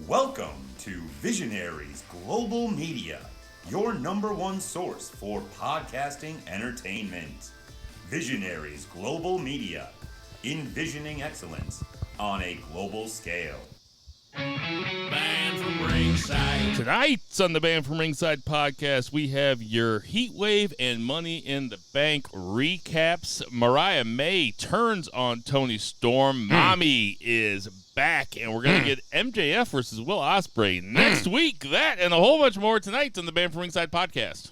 Welcome to Visionaries Global Media, your number one source for podcasting entertainment. Visionaries Global Media, envisioning excellence on a global scale. Band from Ringside. Tonight on the Band from Ringside podcast, we have your Heatwave and Money in the Bank recaps. Mariah May turns on Toni Storm. Mommy is back, and we're going to get MJF versus Will Ospreay next week. That and a whole bunch more tonight on the Band from Ringside podcast.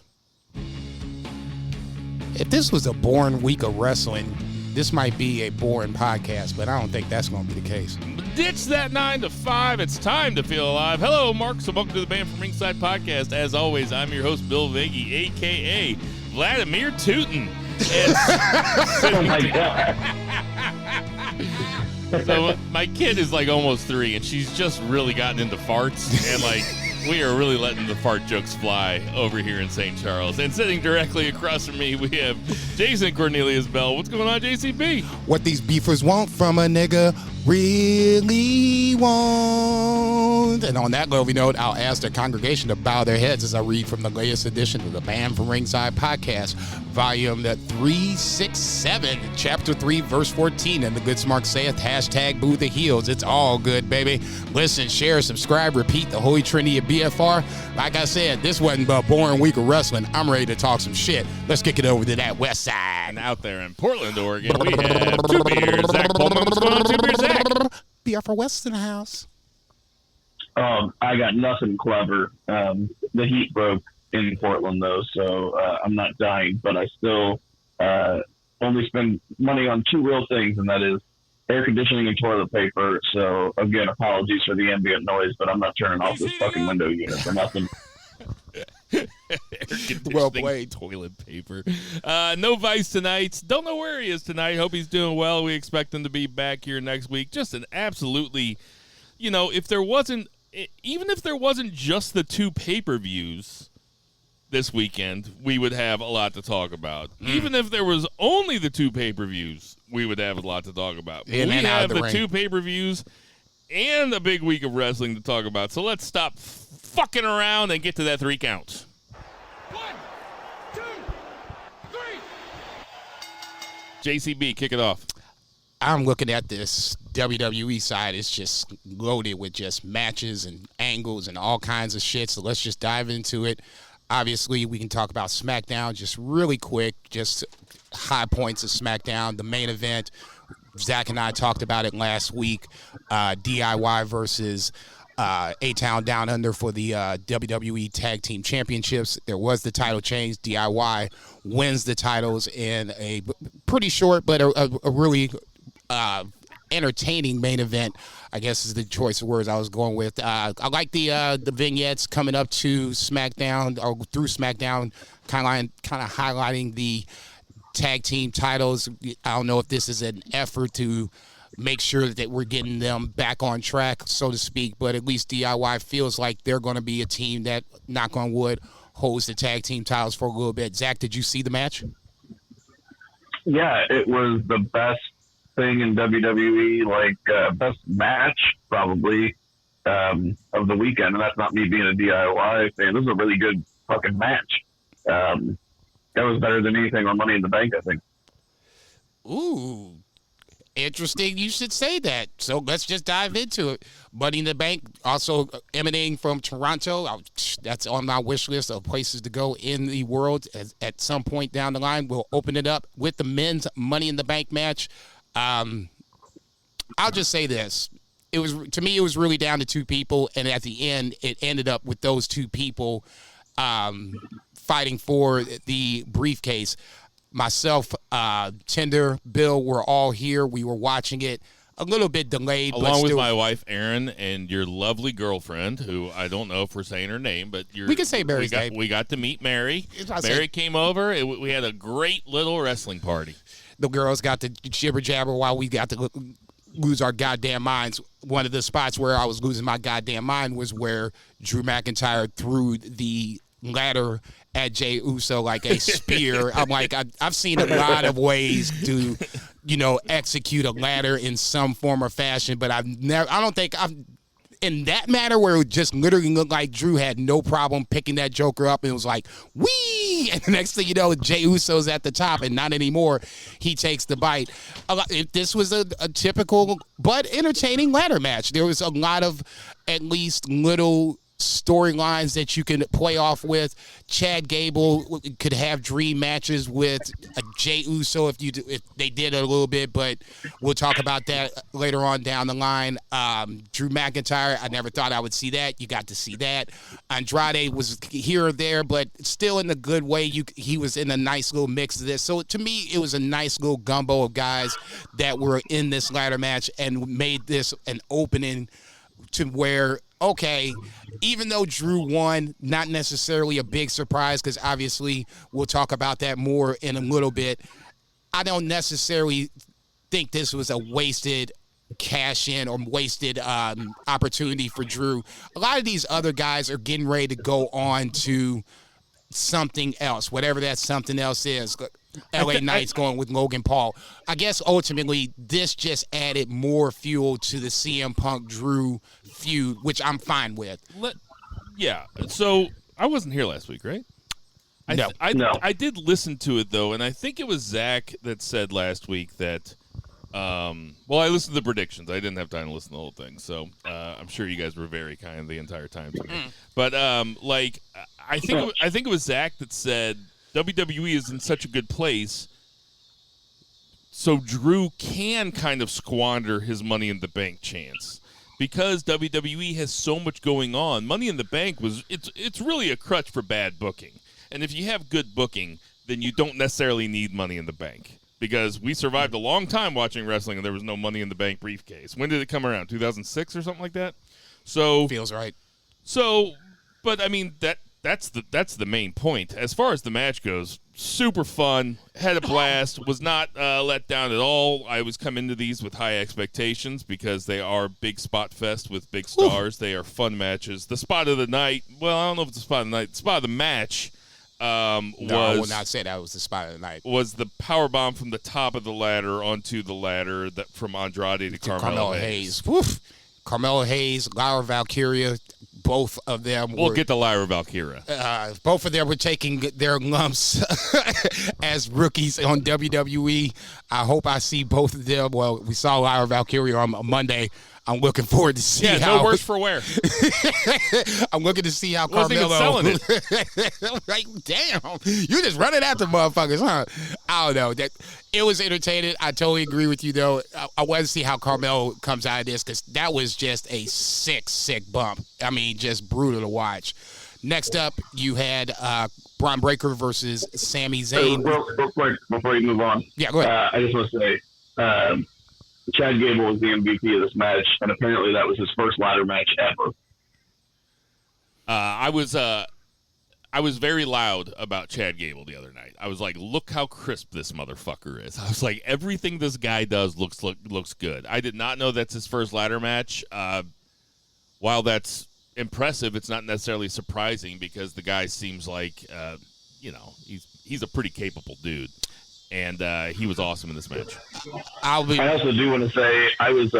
If this was a boring week of wrestling, this might be a boring podcast, but I don't think that's going to be the case. Ditch that 9 to 5. It's time to feel alive. Hello, Mark. So welcome to the Band from Ringside podcast. As always, I'm your host, Bill Viggy, a.k.a. Vladimir Tootin. Oh, my God. So my kid is like almost 3, and she's just really gotten into farts, and like we are really letting the fart jokes fly over here in St. Charles. And sitting directly across from me, we have Jason Cornelius Bell. What's going on, JCB? What these beefers want from a nigga really want. And on that lovely note, I'll ask the congregation to bow their heads as I read from the latest edition of the Band from Ringside podcast, volume 367, chapter 3, verse 14. And the good smart saith, hashtag boo the heels. It's all good, baby. Listen, share, subscribe, repeat the holy trinity of BFR. Like I said, this wasn't but a boring week of wrestling. I'm ready to talk some shit. Let's kick it over to that west side. And out there in Portland, Oregon, we have Two Beers. Zach Pullman. What's going on, Two Beers, Zach? BFR West in the house. I got nothing clever. The heat broke in Portland, though, so I'm not dying, but I still only spend money on two real things, and that is air conditioning and toilet paper. So, again, apologies for the ambient noise, but I'm not turning off this fucking window unit for nothing. Well played. Toilet paper. No Vice tonight. Don't know where he is tonight. Hope he's doing well. We expect him to be back here next week. Just an absolutely, even if there wasn't just the two pay-per-views this weekend, we would have a lot to talk about. Even if there was only the two pay-per-views, we would have a lot to talk about. We have the two pay-per-views and a big week of wrestling to talk about. So let's stop fucking around and get to that 3 count. 1, 2, 3. JCB, kick it off. I'm looking at this WWE side. It's just loaded with just matches and angles and all kinds of shit. So let's just dive into it. Obviously, we can talk about SmackDown just really quick, just high points of SmackDown. The main event, Zach and I talked about it last week, DIY versus A-Town Down Under for the WWE Tag Team Championships. There was the title change. DIY wins the titles in a pretty short but a really entertaining main event, I guess is the choice of words I was going with. I like the vignettes coming up to SmackDown or through SmackDown, kind of highlighting the tag team titles. I don't know if this is an effort to make sure that we're getting them back on track, so to speak, but at least DIY feels like they're going to be a team that, knock on wood, holds the tag team titles for a little bit. Zach, did you see the match? Yeah, it was the best thing in WWE, best match probably of the weekend, and that's not me being a DIY fan. This is a really good fucking match. That was better than anything on Money in the Bank, I think. Ooh, interesting. You should say that. So let's just dive into it. Money in the Bank, also emanating from Toronto. That's on my wish list of places to go in the world. At some point down the line, we'll open it up with the men's Money in the Bank match. I'll just say this. To me, it was really down to two people, and at the end, it ended up with those two people fighting for the briefcase. Myself, Tinder, Bill, we're all here. We were watching it. A little bit delayed. Along with my wife, Erin, and your lovely girlfriend, who I don't know if we're saying her name, but we can say Mary's name. We got to meet Mary. Mary came over. We had a great little wrestling party. The girls got to jibber jabber while we got to lose our goddamn minds. One of the spots where I was losing my goddamn mind was where Drew McIntyre threw the ladder at Jey Uso like a spear. I'm like, I've seen a lot of ways to, execute a ladder in some form or fashion, but I don't think I've in that matter where it just literally looked like Drew had no problem picking that Joker up and it was like, wee! And the next thing you know, Jey Uso's at the top and not anymore. He takes the bite. This was a typical but entertaining ladder match. There was a lot of at least little storylines that you can play off with. Chad Gable could have dream matches with Jey Uso if they did it a little bit, but we'll talk about that later on down the line. Drew McIntyre, I never thought I would see that. You got to see that. Andrade was here or there, but still in a good way. He was in a nice little mix of this. So to me, it was a nice little gumbo of guys that were in this ladder match and made this an opening to where, okay, even though Drew won, not necessarily a big surprise because obviously we'll talk about that more in a little bit. I don't necessarily think this was a wasted cash in or wasted opportunity for Drew. A lot of these other guys are getting ready to go on to something else, whatever that something else is. LA Knight's going with Logan Paul. I guess ultimately this just added more fuel to the CM Punk Drew feud, which I'm fine with. Yeah. So I wasn't here last week, right? No. I did listen to it though, and I think it was Zach that said last week that. Well, I listened to the predictions. I didn't have time to listen to the whole thing, so I'm sure you guys were very kind the entire time to me. But I think it was Zach that said WWE is in such a good place, so Drew can kind of squander his Money in the Bank chance because WWE has so much going on. Money in the Bank it's really a crutch for bad booking, and if you have good booking, then you don't necessarily need Money in the Bank. Because we survived a long time watching wrestling and there was no Money in the Bank briefcase. When did it come around? 2006 or something like that? So feels right. So, but I mean that's the main point. As far as the match goes, super fun, had a blast, was not let down at all. I always come into these with high expectations because they are big spot fest with big stars. They are fun matches. The spot of the night, well, I don't know if it's the spot of the night. The spot of the match I will not say that was the spot of the night. Was the power bomb from the top of the ladder onto the ladder that from Andrade to Carmelo Hayes. Woof. Carmelo Hayes, Lyra Valkyria, both of them We'll get to Lyra Valkyria. Both of them were taking their lumps as rookies on WWE. I hope I see both of them. Well, we saw Lyra Valkyria on Monday. I'm looking forward to see how. No worse for wear. I'm looking to see how Wasn't Carmelo. even selling it. Like, damn, you just running after motherfuckers, huh? I don't know. That it was entertaining. I totally agree with you, though. I want to see how Carmelo comes out of this because that was just a sick bump. I mean, just brutal to watch. Next up, you had Braun Breaker versus Sami Zayn. Real quick before you move on. Yeah, go ahead. I just want to say. Chad Gable was the MVP of this match, and apparently that was his first ladder match ever. I was very loud about Chad Gable the other night. I was like, look how crisp this motherfucker is. I was like, everything this guy does looks good. I did not know that's his first ladder match. While that's impressive, it's not necessarily surprising because the guy seems like, he's a pretty capable dude. And he was awesome in this match. I also do want to say I was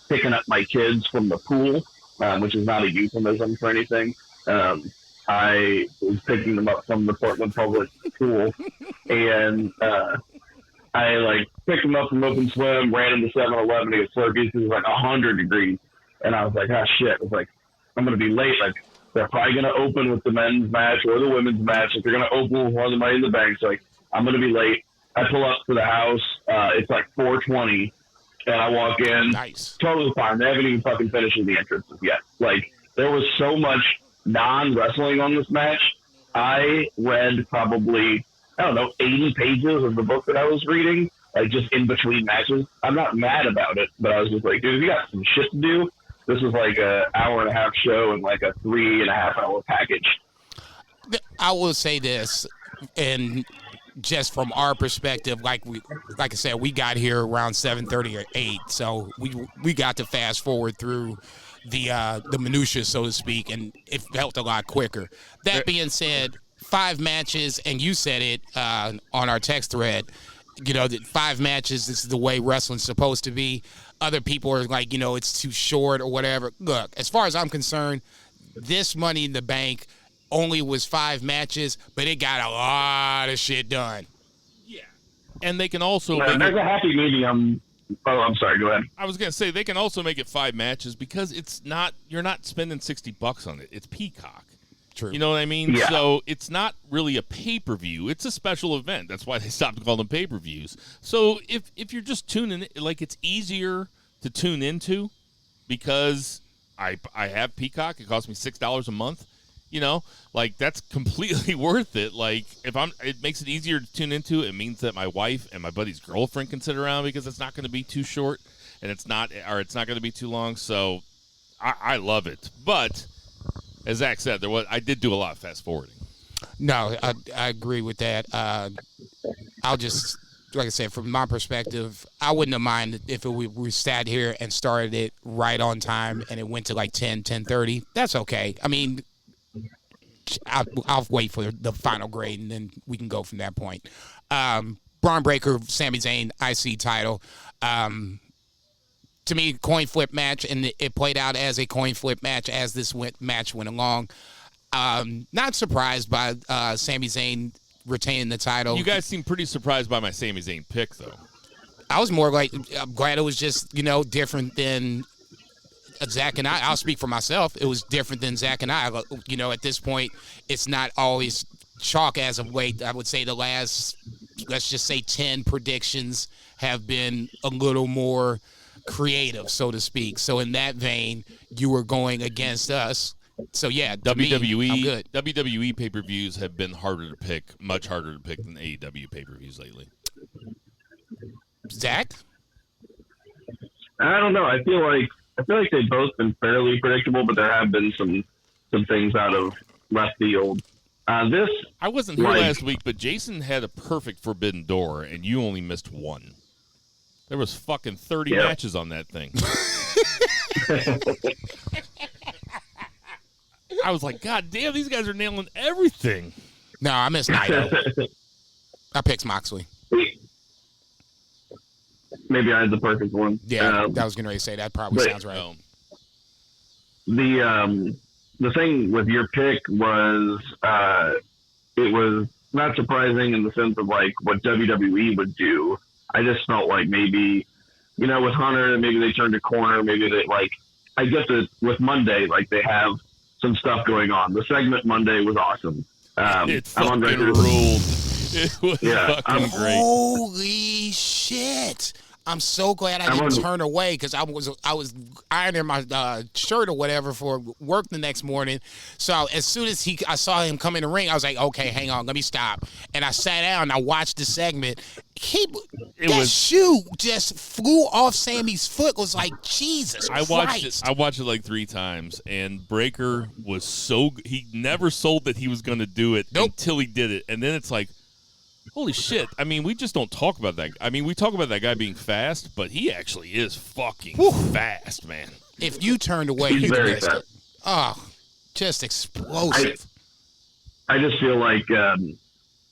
picking up my kids from the pool, which is not a euphemism for anything. I was picking them up from the Portland Public pool, and I picked them up from Open Swim, ran into 7-Eleven to get Slurpees. It was 100 degrees, and I was like, "Ah, shit!" I was like, "I'm gonna be late." They're probably gonna open with the men's match or the women's match. If they're gonna open with one of the Money in the Bank, so I'm gonna be late. I pull up to the house. It's 4:20, and I walk in. Nice. Totally fine. They haven't even fucking finished the entrances yet. There was so much non-wrestling on this match. I read probably, 80 pages of the book that I was reading, just in between matches. I'm not mad about it, but I was just like, dude, if you got some shit to do, this is an hour and a half show and a 3.5 hour package. I will say this, and just from our perspective, like I said, we got here around 7:30 or 8, so we got to fast forward through the minutia, so to speak, and it felt a lot quicker. That being said, 5 matches, and you said it on our text thread. that 5 matches, this is the way wrestling's supposed to be. Other people are like, it's too short or whatever. Look, as far as I'm concerned, this Money in the Bank only was 5 matches, but it got a lot of shit done. Yeah. And they can also there's a happy medium. Oh, I'm sorry. Go ahead. I was going to say they can also make it 5 matches because you're not spending $60 on it. It's Peacock. True. You know what I mean? Yeah. So it's not really a pay-per-view. It's a special event. That's why they stopped calling them pay-per-views. So if you're just tuning in, like, it's easier to tune into because I have Peacock. It costs me $6 a month. Like, that's completely worth it. Like, it makes it easier to tune into. It means that my wife and my buddy's girlfriend can sit around because it's not going to be too short and it's not going to be too long. So I love it. But as Zach said, I did do a lot of fast forwarding. No, I agree with that. I'll just, like I said, from my perspective, I wouldn't have minded if we sat here and started it right on time and it went to like 10:30. That's okay. I mean, I'll wait for the final grade and then we can go from that point. Braun Breaker, Sami Zayn, IC title. To me, coin flip match, and it played out as a coin flip match as this match went along. Not surprised by Sami Zayn retaining the title. You guys seem pretty surprised by my Sami Zayn pick, though. I was more like, I'm glad it was just, different than Zach and I. I'll speak for myself. It was different than Zach and I. At this point, it's not always chalk as of late. I would say the last, let's just say 10 predictions have been a little more creative, so to speak. So in that vein, you were going against us. So yeah, WWE, I'm good. WWE pay-per-views have been harder to pick, much harder to pick than AEW pay-per-views lately. Zach? I don't know. I feel like they've both been fairly predictable, but there have been some things out of left field. I wasn't here last week, but Jason had a perfect Forbidden Door, and you only missed one. There was fucking 30 matches on that thing. I was like, God damn, these guys are nailing everything. No, I missed Naito. I picked Moxley. Maybe I had the perfect one. Yeah, I was getting ready to say that probably sounds right. The thing with your pick was it was not surprising in the sense of like what WWE would do. I just felt like maybe, with Hunter, maybe they turned a corner. Maybe they I get that with Monday, like they have some stuff going on. The segment Monday was awesome. It fucking ruled. It was fucking great. Holy shit. I'm so glad I didn't turn away because I was ironing my shirt or whatever for work the next morning. So as soon as I saw him come in the ring, I was like, okay, hang on, let me stop. And I sat down and I watched the segment. Shoe just flew off Sammy's foot. It was like, Jesus Christ. I watched it like 3 times, and Breaker was he never sold that he was going to do it until he did it. And then it's like, holy shit. I mean, we just don't talk about that. I mean, we talk about that guy being fast, but he actually is fucking fast, man. If you turned away, you missed it. Oh, just explosive. I just feel like, and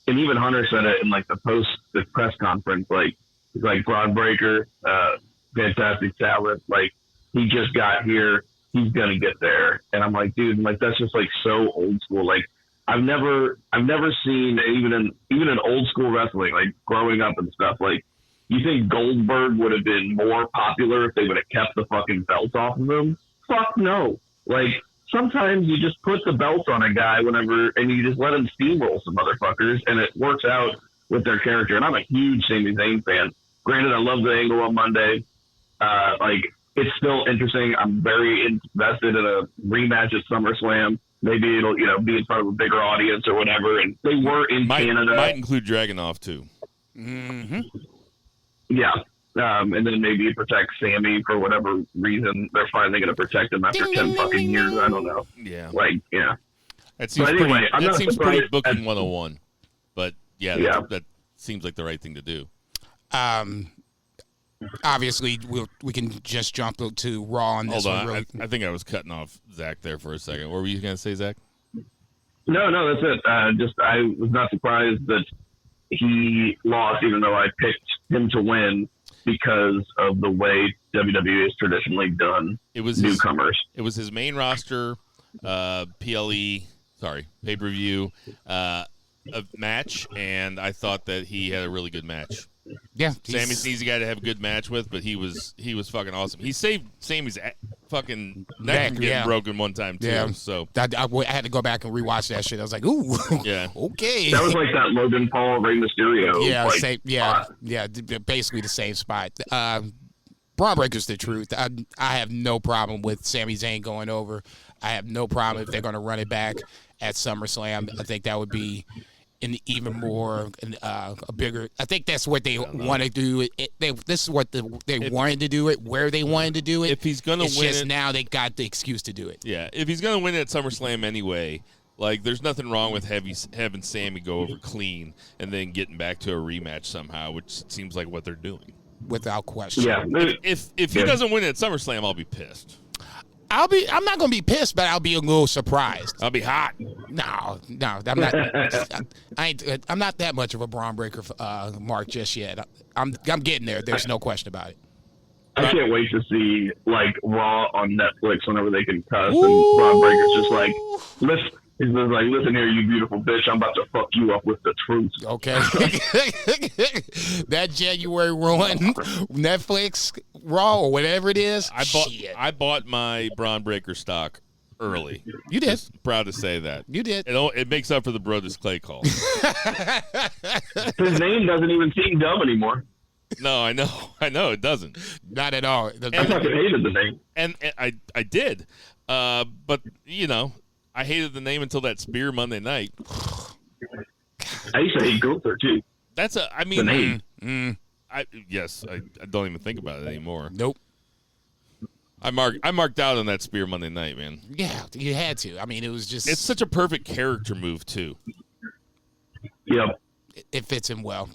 even Hunter said it in like the press conference, like Braun Breaker, fantastic talent. Like he just got here. He's going to get there. And I'm like, dude, that's just like so old school. Like, I've never seen even in old school wrestling, like growing up and stuff. Like, you think Goldberg would have been more popular if they would have kept the fucking belt off of him? Fuck no. Like, sometimes you just put the belt on a guy and you just let him steamroll some motherfuckers, and it works out with their character. And I'm a huge Sami Zayn fan. Granted, I love the angle on Monday. It's still interesting. I'm very invested in a rematch at SummerSlam. Maybe it'll, be in front of a bigger audience or whatever. And they were in Canada. Might include Dragunov, too. Mm-hmm. Yeah. And then maybe protect Sammy for whatever reason. They're finally going to protect him after 10 fucking years. I don't know. Yeah. That seems pretty booking 101. But, that seems like the right thing to do. Obviously, we can just jump to Raw on this one. Really. I think I was cutting off Zach there for a second. What were you going to say, Zach? No, that's it. I was not surprised that he lost, even though I picked him to win because of the way WWE has traditionally done newcomers. It was his main roster, pay-per-view match, and I thought that he had a really good match. Yeah, Sammy's an easy guy to have a good match with, but he was fucking awesome. He saved Sammy's fucking neck from getting broken one time too. Yeah. So I had to go back and rewatch that shit. I was like, ooh, yeah, okay. That was like that Logan Paul, Rey Mysterio. Yeah, like, same. Yeah, basically the same spot. Braun Breaker's the truth. I have no problem with Sami Zayn going over. I have no problem if they're going to run it back at SummerSlam. I think that would be an even more a bigger. I think that's what they want to do. This is what they wanted to do it, where they wanted to do it. If he's going to win just now they got the excuse to do it. Yeah, if he's going to win it at SummerSlam anyway, like there's nothing wrong with having Sammy go over clean and then getting back to a rematch somehow, which seems like what they're doing. Without question. Yeah. If he doesn't win it at SummerSlam, I'll be pissed. I'm not gonna be pissed, but I'll be a little surprised. I'll be hot. No, I'm not. I'm not that much of a Braun Breaker, Mark, just yet. I'm getting there. There's no question about it. I can't wait to see like Raw on Netflix whenever they can cuss, and Braun Breaker's just like, listen here, you beautiful bitch, I'm about to fuck you up with the truth. Okay. That January run, Netflix Raw or whatever it is. I bought my Braun Breaker stock early. You did. Just proud to say that. You did. It makes up for the Brodus Clay call. His name doesn't even seem dumb anymore. No, I know it doesn't. Not at all. I fucking hated the name. And I did. But you know, I hated the name until that Spear Monday night. I used to hate Gunther too. The name. I don't even think about it anymore. Nope. I marked out on that Spear Monday night, man. Yeah, you had to. I mean, it was just. It's such a perfect character move too. Yep. It fits him well.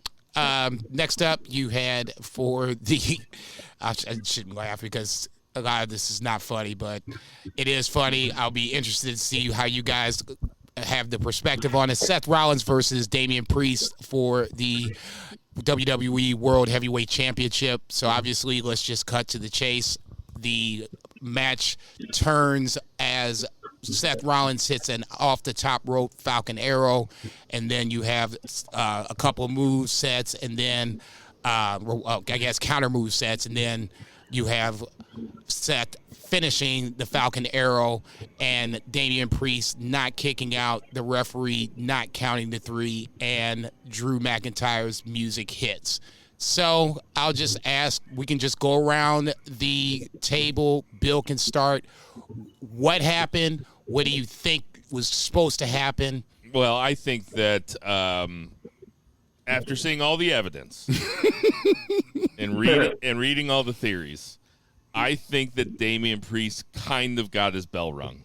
Next up, you had for the. I shouldn't laugh because a lot of this is not funny, but it is funny. I'll be interested to see how you guys have the perspective on it. Seth Rollins versus Damian Priest for the WWE World Heavyweight Championship. So obviously, let's just cut to the chase. The match turns as Seth Rollins hits an off-the-top rope Falcon Arrow, and then you have a couple move sets, and then counter move sets, and then you have Seth finishing the Falcon Arrow and Damian Priest not kicking out, the referee not counting the 3, and Drew McIntyre's music hits. So I'll just ask, we can just go around the table. Bill can start. What happened? What do you think was supposed to happen? Well, I think that after seeing all the evidence and reading all the theories, I think that Damian Priest kind of got his bell rung.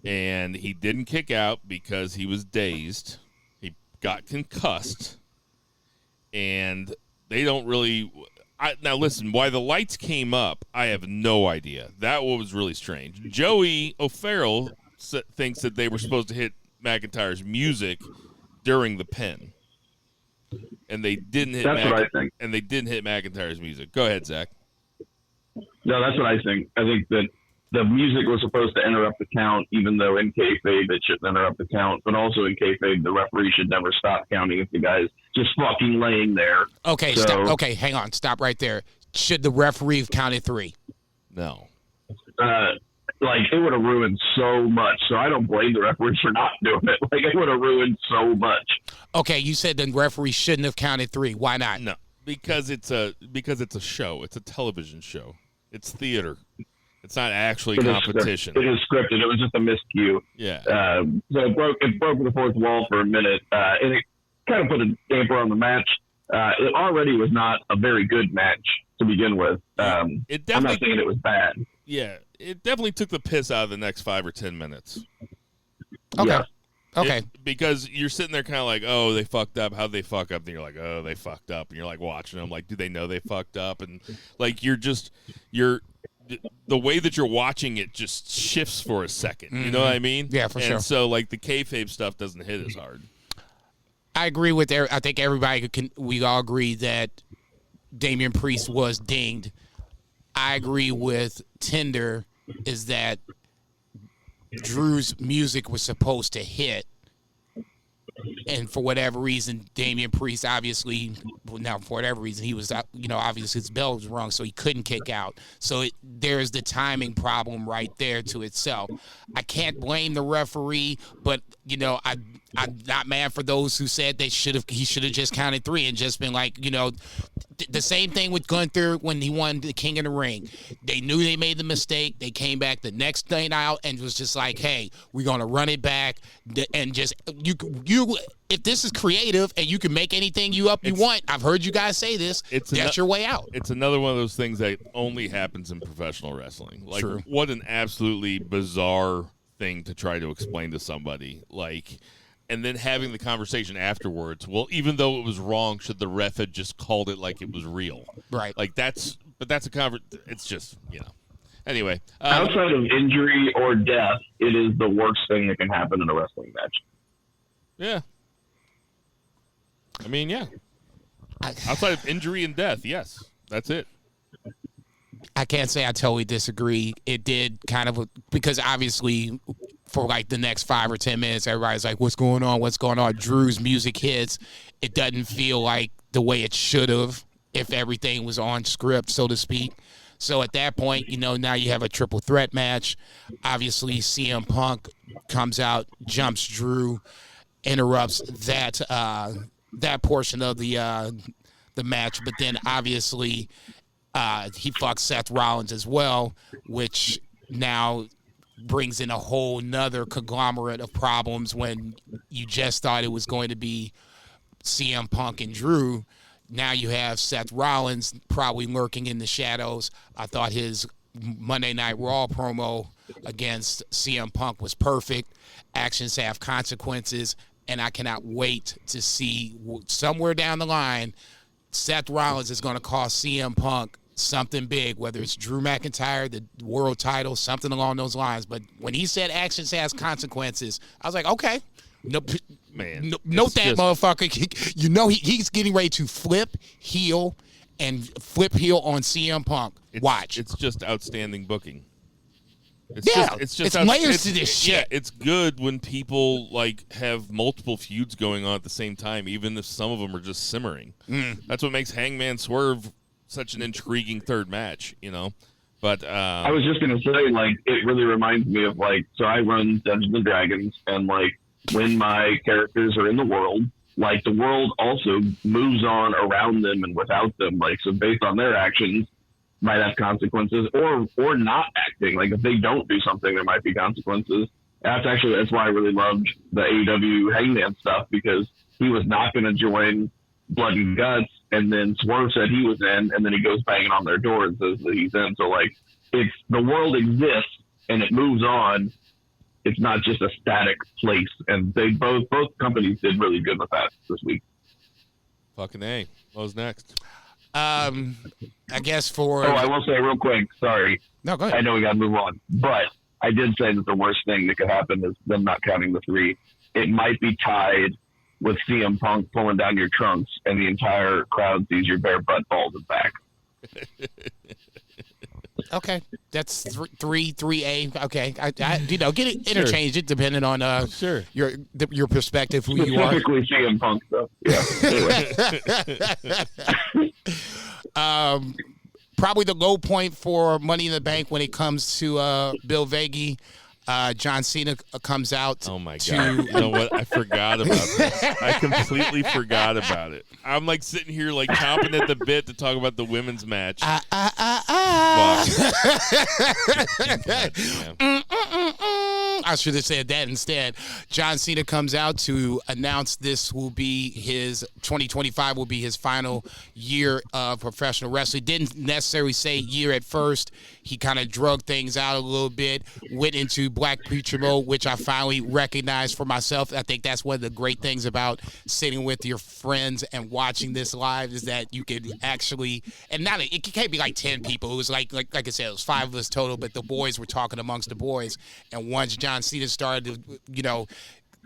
And he didn't kick out because he was dazed. He got concussed. And they don't really... now, listen, why the lights came up, I have no idea. That was really strange. Joey O'Farrell thinks that they were supposed to hit McIntyre's music during the pin. And they didn't hit That's what I think. And they didn't hit McIntyre's music. Go ahead, Zach. No, that's what I think. I think that the music was supposed to interrupt the count, even though in kayfabe it shouldn't interrupt the count. But also in kayfabe, the referee should never stop counting if the guy's just fucking laying there. Okay, stop. Okay, hang on. Stop right there. Should the referee have counted 3? No. It would have ruined so much. So I don't blame the referee for not doing it. It would have ruined so much. Okay, you said the referee shouldn't have counted 3. Why not? No, because it's a show. It's a television show. It's theater. It's not actually competition. It is scripted. It was just a miscue. Yeah. So it broke the fourth wall for a minute, and it kind of put a damper on the match. It already was not a very good match to begin with. I'm not saying it was bad. Yeah, it definitely took the piss out of the next 5 or 10 minutes. Okay. Yeah. Okay. Because you're sitting there kind of like, oh, they fucked up. How'd they fuck up? And you're like, oh, they fucked up. And you're like watching them like, do they know they fucked up? And like the way that you're watching it just shifts for a second. You know what I mean? Yeah, for sure. And so like the kayfabe stuff doesn't hit as hard. I agree with I think we all agree that Damian Priest was dinged. I agree with Tinder is that Drew's music was supposed to hit. And for whatever reason, Damian Priest obviously, for whatever reason, he was, obviously his bell was wrong, so he couldn't kick out. So there's the timing problem right there to itself. I can't blame the referee, but, I'm not mad for those who said he should have just counted 3 and just been like, the same thing with Gunther when he won the King of the Ring. They knew they made the mistake. They came back the next night out and was just like, hey, we're going to run it back. And just, you, if this is creative and you can make anything you want, I've heard you guys say this, that's your way out. It's another one of those things that only happens in professional wrestling. Like, True. What an absolutely bizarre thing to try to explain to somebody. Like, and then having the conversation afterwards. Well, even though it was wrong, should the ref have just called it like it was real? Right. Like that's a it's just, Anyway. Outside of injury or death, it is the worst thing that can happen in a wrestling match. Yeah. I mean, yeah. Outside of injury and death, yes. That's it. I can't say I totally disagree. It did kind of, because obviously for like the next 5 or 10 minutes, everybody's like, what's going on? What's going on? Drew's music hits. It doesn't feel like the way it should have if everything was on script, so to speak. So at that point, now you have a triple threat match. Obviously, CM Punk comes out, jumps Drew, interrupts that portion of the match. But then obviously he fucks Seth Rollins as well, which now brings in a whole nother conglomerate of problems when you just thought it was going to be CM Punk and Drew. Now you have Seth Rollins probably lurking in the shadows. I thought his Monday Night Raw promo against CM Punk was perfect. Actions have consequences, and I cannot wait to see somewhere down the line Seth Rollins is going to cost CM Punk something big, whether it's Drew McIntyre, the world title, something along those lines. But when he said actions has consequences, I was like, okay. Nope. Man, note that, motherfucker. He's getting ready to flip heel on CM Punk. Watch. It's just outstanding booking. It's layers to this shit. Yeah, it's good when people like have multiple feuds going on at the same time, even if some of them are just simmering. That's what makes Hangman Swerve such an intriguing third match, But I was just gonna say, like, it really reminds me of so I run Dungeons and Dragons, and when my characters are in the world, the world also moves on around them and without them. So based on their actions, might have consequences, or not acting. If they don't do something, there might be consequences. That's why I really loved the AEW Hangman stuff, because he was not going to join Blood and Guts, and then Swerve said he was in, and then he goes banging on their door and says that he's in. So it's the world exists and it moves on. It's not just a static place, and they both companies did really good with that this week. Fucking A. What was next? I guess for... Oh, I will say real quick, sorry. No, go ahead. I know we got to move on, but I did say that the worst thing that could happen is them not counting the 3. It might be tied with CM Punk pulling down your trunks and the entire crowd sees your bare butt, balls, and back. Okay, that's 3A. Okay, I get it interchanged it depending on your perspective, who you are. Specifically CM Punk stuff. Yeah. Probably the low point for Money in the Bank when it comes to Bill Vagey. John Cena comes out. Oh my God! You know what? I forgot about this. I completely forgot about it. I'm sitting here chomping at the bit to talk about the women's match. Fuck. I should have said that instead. John Cena comes out to announce this will be his 2025 will be his final year of professional wrestling. Didn't necessarily say year at first. He kind of drug things out a little bit, went into Black Preacher mode, which I finally recognized for myself. I think that's one of the great things about sitting with your friends and watching this live is that you can actually, and not it can't be 10 people. It was like I said, it was 5 of us total, but the boys were talking amongst the boys. And once John Cena started to,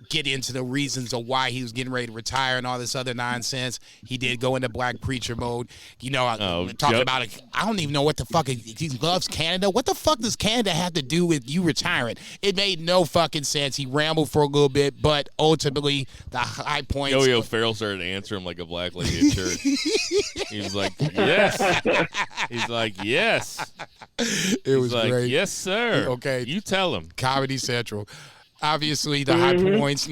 get into the reasons of why he was getting ready to retire and all this other nonsense. He did go into black preacher mode. Talking about it. I don't even know what the fuck. He loves Canada. What the fuck does Canada have to do with you retiring? It made no fucking sense. He rambled for a little bit, but ultimately the high points. Yo-Yo Farrell started to answer him like a black lady at church. He was like, yes. He's like, yes. It was like, great. Yes, sir. Okay. You tell him. Comedy Central. Obviously, the high points.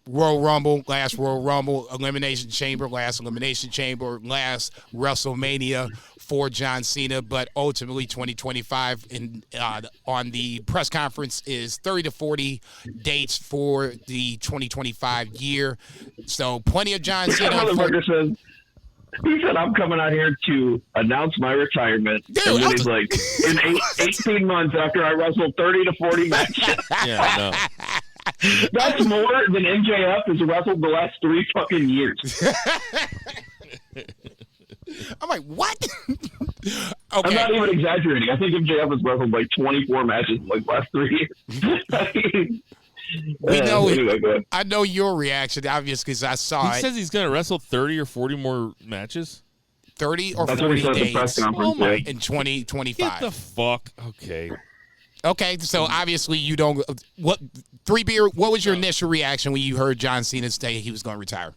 Royal Rumble, last Royal Rumble, Elimination Chamber, last Elimination Chamber, last WrestleMania for John Cena. But ultimately, 2025 on the press conference is 30 to 40 dates for the 2025 year. So plenty of John Cena. He said, I'm coming out here to announce my retirement. Dude, and then he's like, in 18 months after I wrestled 30 to 40 matches. Yeah, no. That's more than MJF has wrestled the last 3 fucking years. I'm like, what? Okay. I'm not even exaggerating. I think MJF has wrestled like 24 matches in like the last 3 years. We know anyway, I know your reaction, obviously, because I saw He it. says he's going to wrestle 30 or 40 more matches. 30 or That's what 40 he said at the press days conference. Oh my- in 2025. Get the fuck. Okay. Okay, so obviously you don't. What was your initial reaction when you heard John Cena say he was going to retire?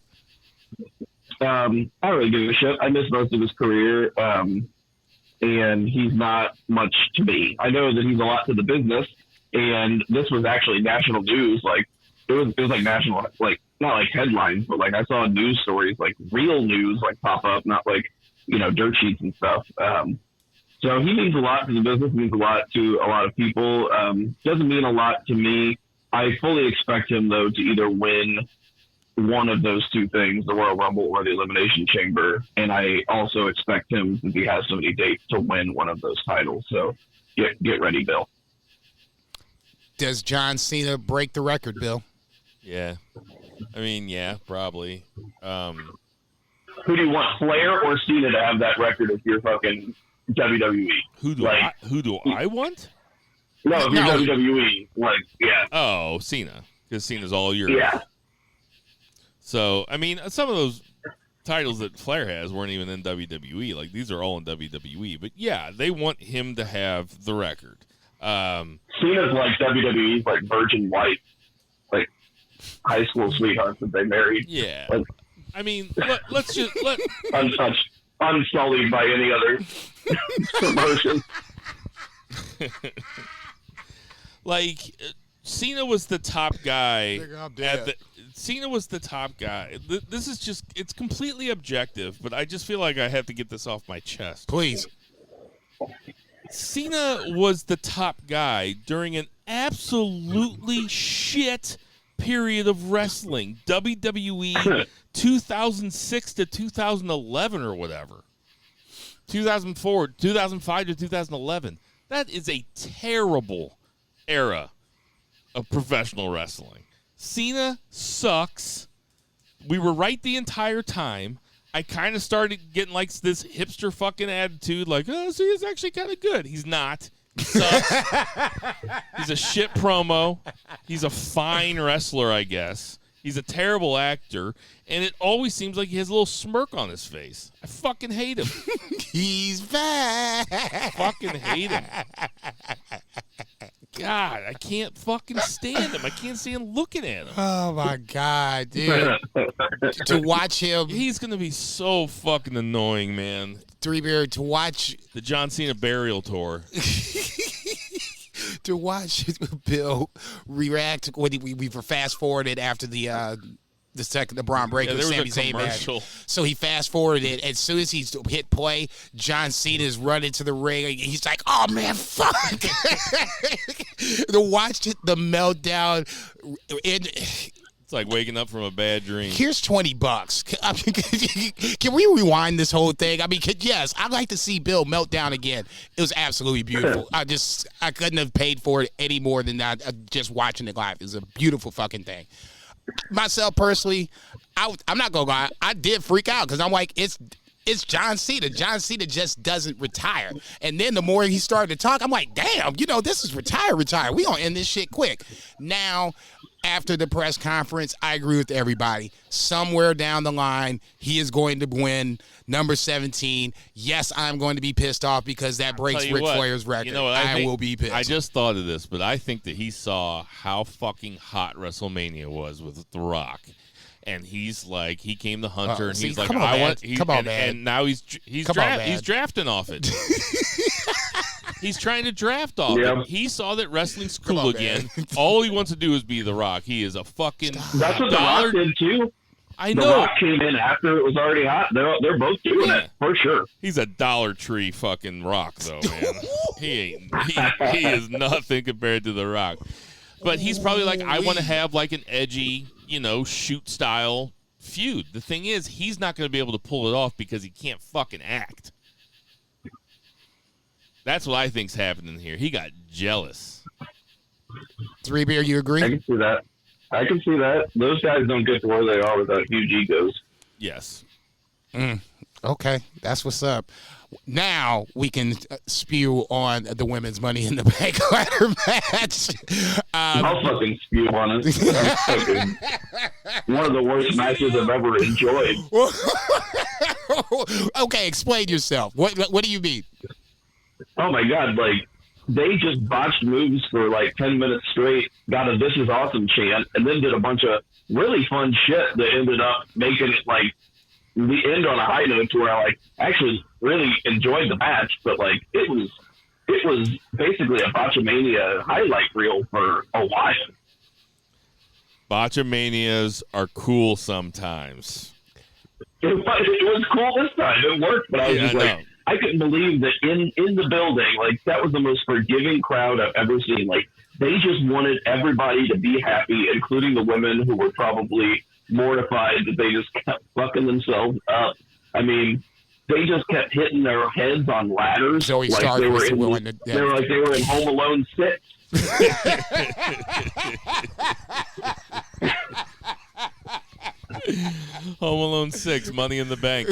I don't really give a shit. I missed most of his career, and he's not much to me. I know that he's a lot to the business, and this was actually national news. Like it was like national, like not like headlines, but like I saw news stories, like real news, like pop up, not like dirt sheets and stuff. So he means a lot to the business, means a lot to a lot of people. Doesn't mean a lot to me. I fully expect him though to either win one of those 2 things, the Royal Rumble or the Elimination Chamber. And I also expect him, since he has so many dates, to win one of those titles. So get ready, Bill. Does John Cena break the record, Bill? Yeah. I mean, yeah, probably. Who do you want, Flair or Cena, to have that record if you're fucking WWE? Who do I want? No, if you're WWE, like, yeah. Oh, Cena. Because Cena's all Europe. Yeah. So, I mean, some of those titles that Flair has weren't even in WWE. Like, these are all in WWE. But, yeah, they want him to have the record. Cena's like WWE's like virgin white, like high school sweethearts that they married. Yeah. Like, I mean, let's just... untouched, unsullied by any other promotion. Like, Cena was the top guy. dead. Cena was the top guy. This is just, it's completely objective, but I just feel like I have to get this off my chest. Please. Cena was the top guy during an absolutely shit period of wrestling. WWE 2006 to 2011 or whatever. 2005 to 2011. That is a terrible era of professional wrestling. Cena sucks. We were right the entire time. I kind of started getting like this hipster fucking attitude, like, oh, Cena's actually kind of good. He's not. He sucks. He's a shit promo. He's a fine wrestler, I guess. He's a terrible actor, and it always seems like he has a little smirk on his face. I fucking hate him. He's back. Fucking hate him. God, I can't fucking stand him. I can't stand looking at him. Oh, my God, dude. To watch him. He's going to be so fucking annoying, man. Three Beard, to watch. The John Cena burial tour. To watch Bill react when we were fast forwarded after the Braun Breaker, there was Sami a Zayn match. commercial. So he fast forwarded. As soon as he hit play, John Cena's running to the ring. He's like, "Oh man, fuck!" To watch the meltdown. It's like waking up from a bad dream. Here's $20. Can we rewind this whole thing? I mean, yes, I'd like to see Bill melt down again. It was absolutely beautiful. I couldn't have paid for it any more than that. Just watching it live, it was a beautiful fucking thing. Myself personally, I'm not gonna lie, I did freak out because I'm like, It's John Cena. John Cena just doesn't retire. And then the more he started to talk, I'm like, damn, this is retire. We gonna end this shit quick. Now, after the press conference, I agree with everybody. Somewhere down the line, he is going to win number 17. Yes, I'm going to be pissed off because that breaks Ric Flair's record. You know what, I will be pissed. I just thought of this, but I think that he saw how fucking hot WrestleMania was with The Rock. And he's like, he came to Hunter, and he's like, I want. And now he's drafting off it. He's trying to draft off it. He saw that wrestling's cool again. All he wants to do is be The Rock. He is a fucking. That's what The Rock did too. I know. The Rock came in after it was already hot. They're both doing it for sure. He's a Dollar Tree fucking Rock, though, man. He is nothing compared to The Rock. But he's probably like, I want to have like an edgy, shoot style feud. The thing is, he's not going to be able to pull it off because he can't fucking act. That's what I think's happening here. He got jealous. 3 Beer, you agree? I can see that. Those guys don't get to where they are without huge egos. Yes. Okay, that's what's up. Now we can spew on the women's Money in the Bank ladder match. I'll fucking spew on it. That's fucking one of the worst matches I've ever enjoyed. Okay, explain yourself. What do you mean? Oh my God, they just botched moves for 10 minutes straight, got a "This is awesome" chant, and then did a bunch of really fun shit that ended up making it the end on a high note to where I actually really enjoyed the match, but it was basically a Botchamania highlight reel for a while. Botchamanias are cool sometimes. It was cool this time. It worked, but I was just I couldn't believe that in the building, that was the most forgiving crowd I've ever seen. They just wanted everybody to be happy, including the women who were probably mortified that they just kept fucking themselves up. I mean, they just kept hitting their heads on ladders Zoe like Stark they were was in willing to, they were like they were in Home Alone 6. Home Alone 6, Money in the Bank.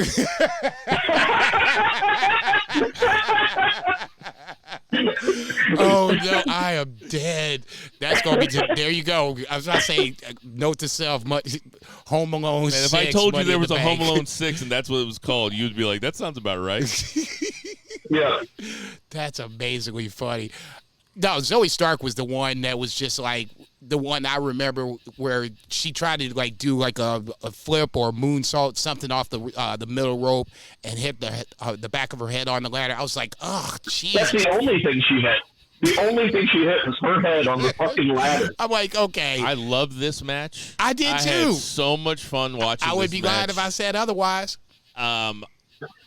Oh no, I am dead. That's gonna be there. You go. I was about to say, note to self, Home Alone 6. And if I told you there was a Bank. Home Alone 6 and that's what it was called, you'd be like, that sounds about right. Yeah, that's amazingly funny. No, Zoe Stark was the one that was just the one I remember where she tried to do a flip or a moonsault, something off the middle rope and hit the back of her head on the ladder. I was like, oh, jeez. That's the only thing she hit. The only thing she hit was her head on the fucking ladder. I'm like, okay. I love this match. I did too. I had so much fun watching. I would this be match. glad if I said otherwise. There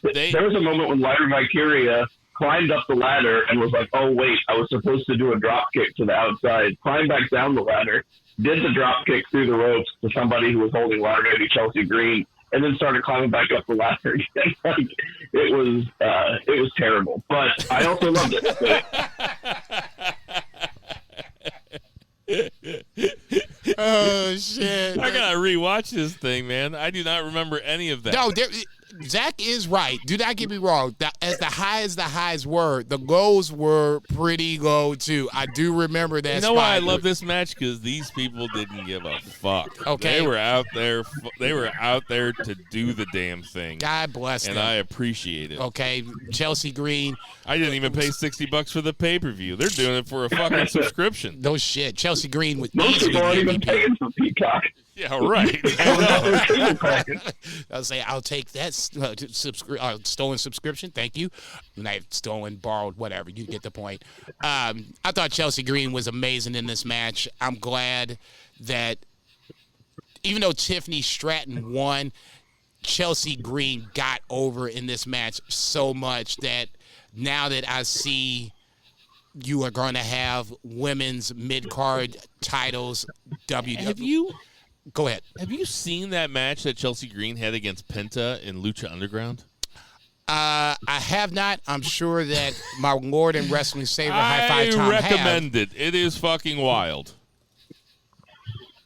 was a moment when Lyra Valkyria climbed up the ladder and was like, oh, wait, I was supposed to do a drop kick to the outside. Climbed back down the ladder, did the drop kick through the ropes to somebody who was holding ladder, maybe Chelsea Green, and then started climbing back up the ladder again. It was terrible, but I also loved it. Oh, shit. I gotta rewatch this thing, man. I do not remember any of that. No, Zach is right. Do not get me wrong. As the highs were, the lows were pretty low too. I do remember that. You know why I love this match? Because these people didn't give a fuck. Okay, they were out there. They were out there to do the damn thing. God bless them. And I appreciate it. Okay, Chelsea Green. I didn't even pay $60 for the pay-per-view. They're doing it for a fucking subscription. No shit. Chelsea Green with most people aren't even paying for Peacock. Yeah, right. I'll say I'll take that stolen subscription. Thank you. Not stolen, borrowed, whatever. You get the point. I thought Chelsea Green was amazing in this match. I'm glad that even though Tiffany Stratton won, Chelsea Green got over in this match so much that now that I see you are going to have women's mid-card titles, WWE. Go ahead. Have you seen that match that Chelsea Green had against Penta in Lucha Underground? I have not. I'm sure that my Lord and Wrestling Savior High Five Tom recommend it. It is fucking wild.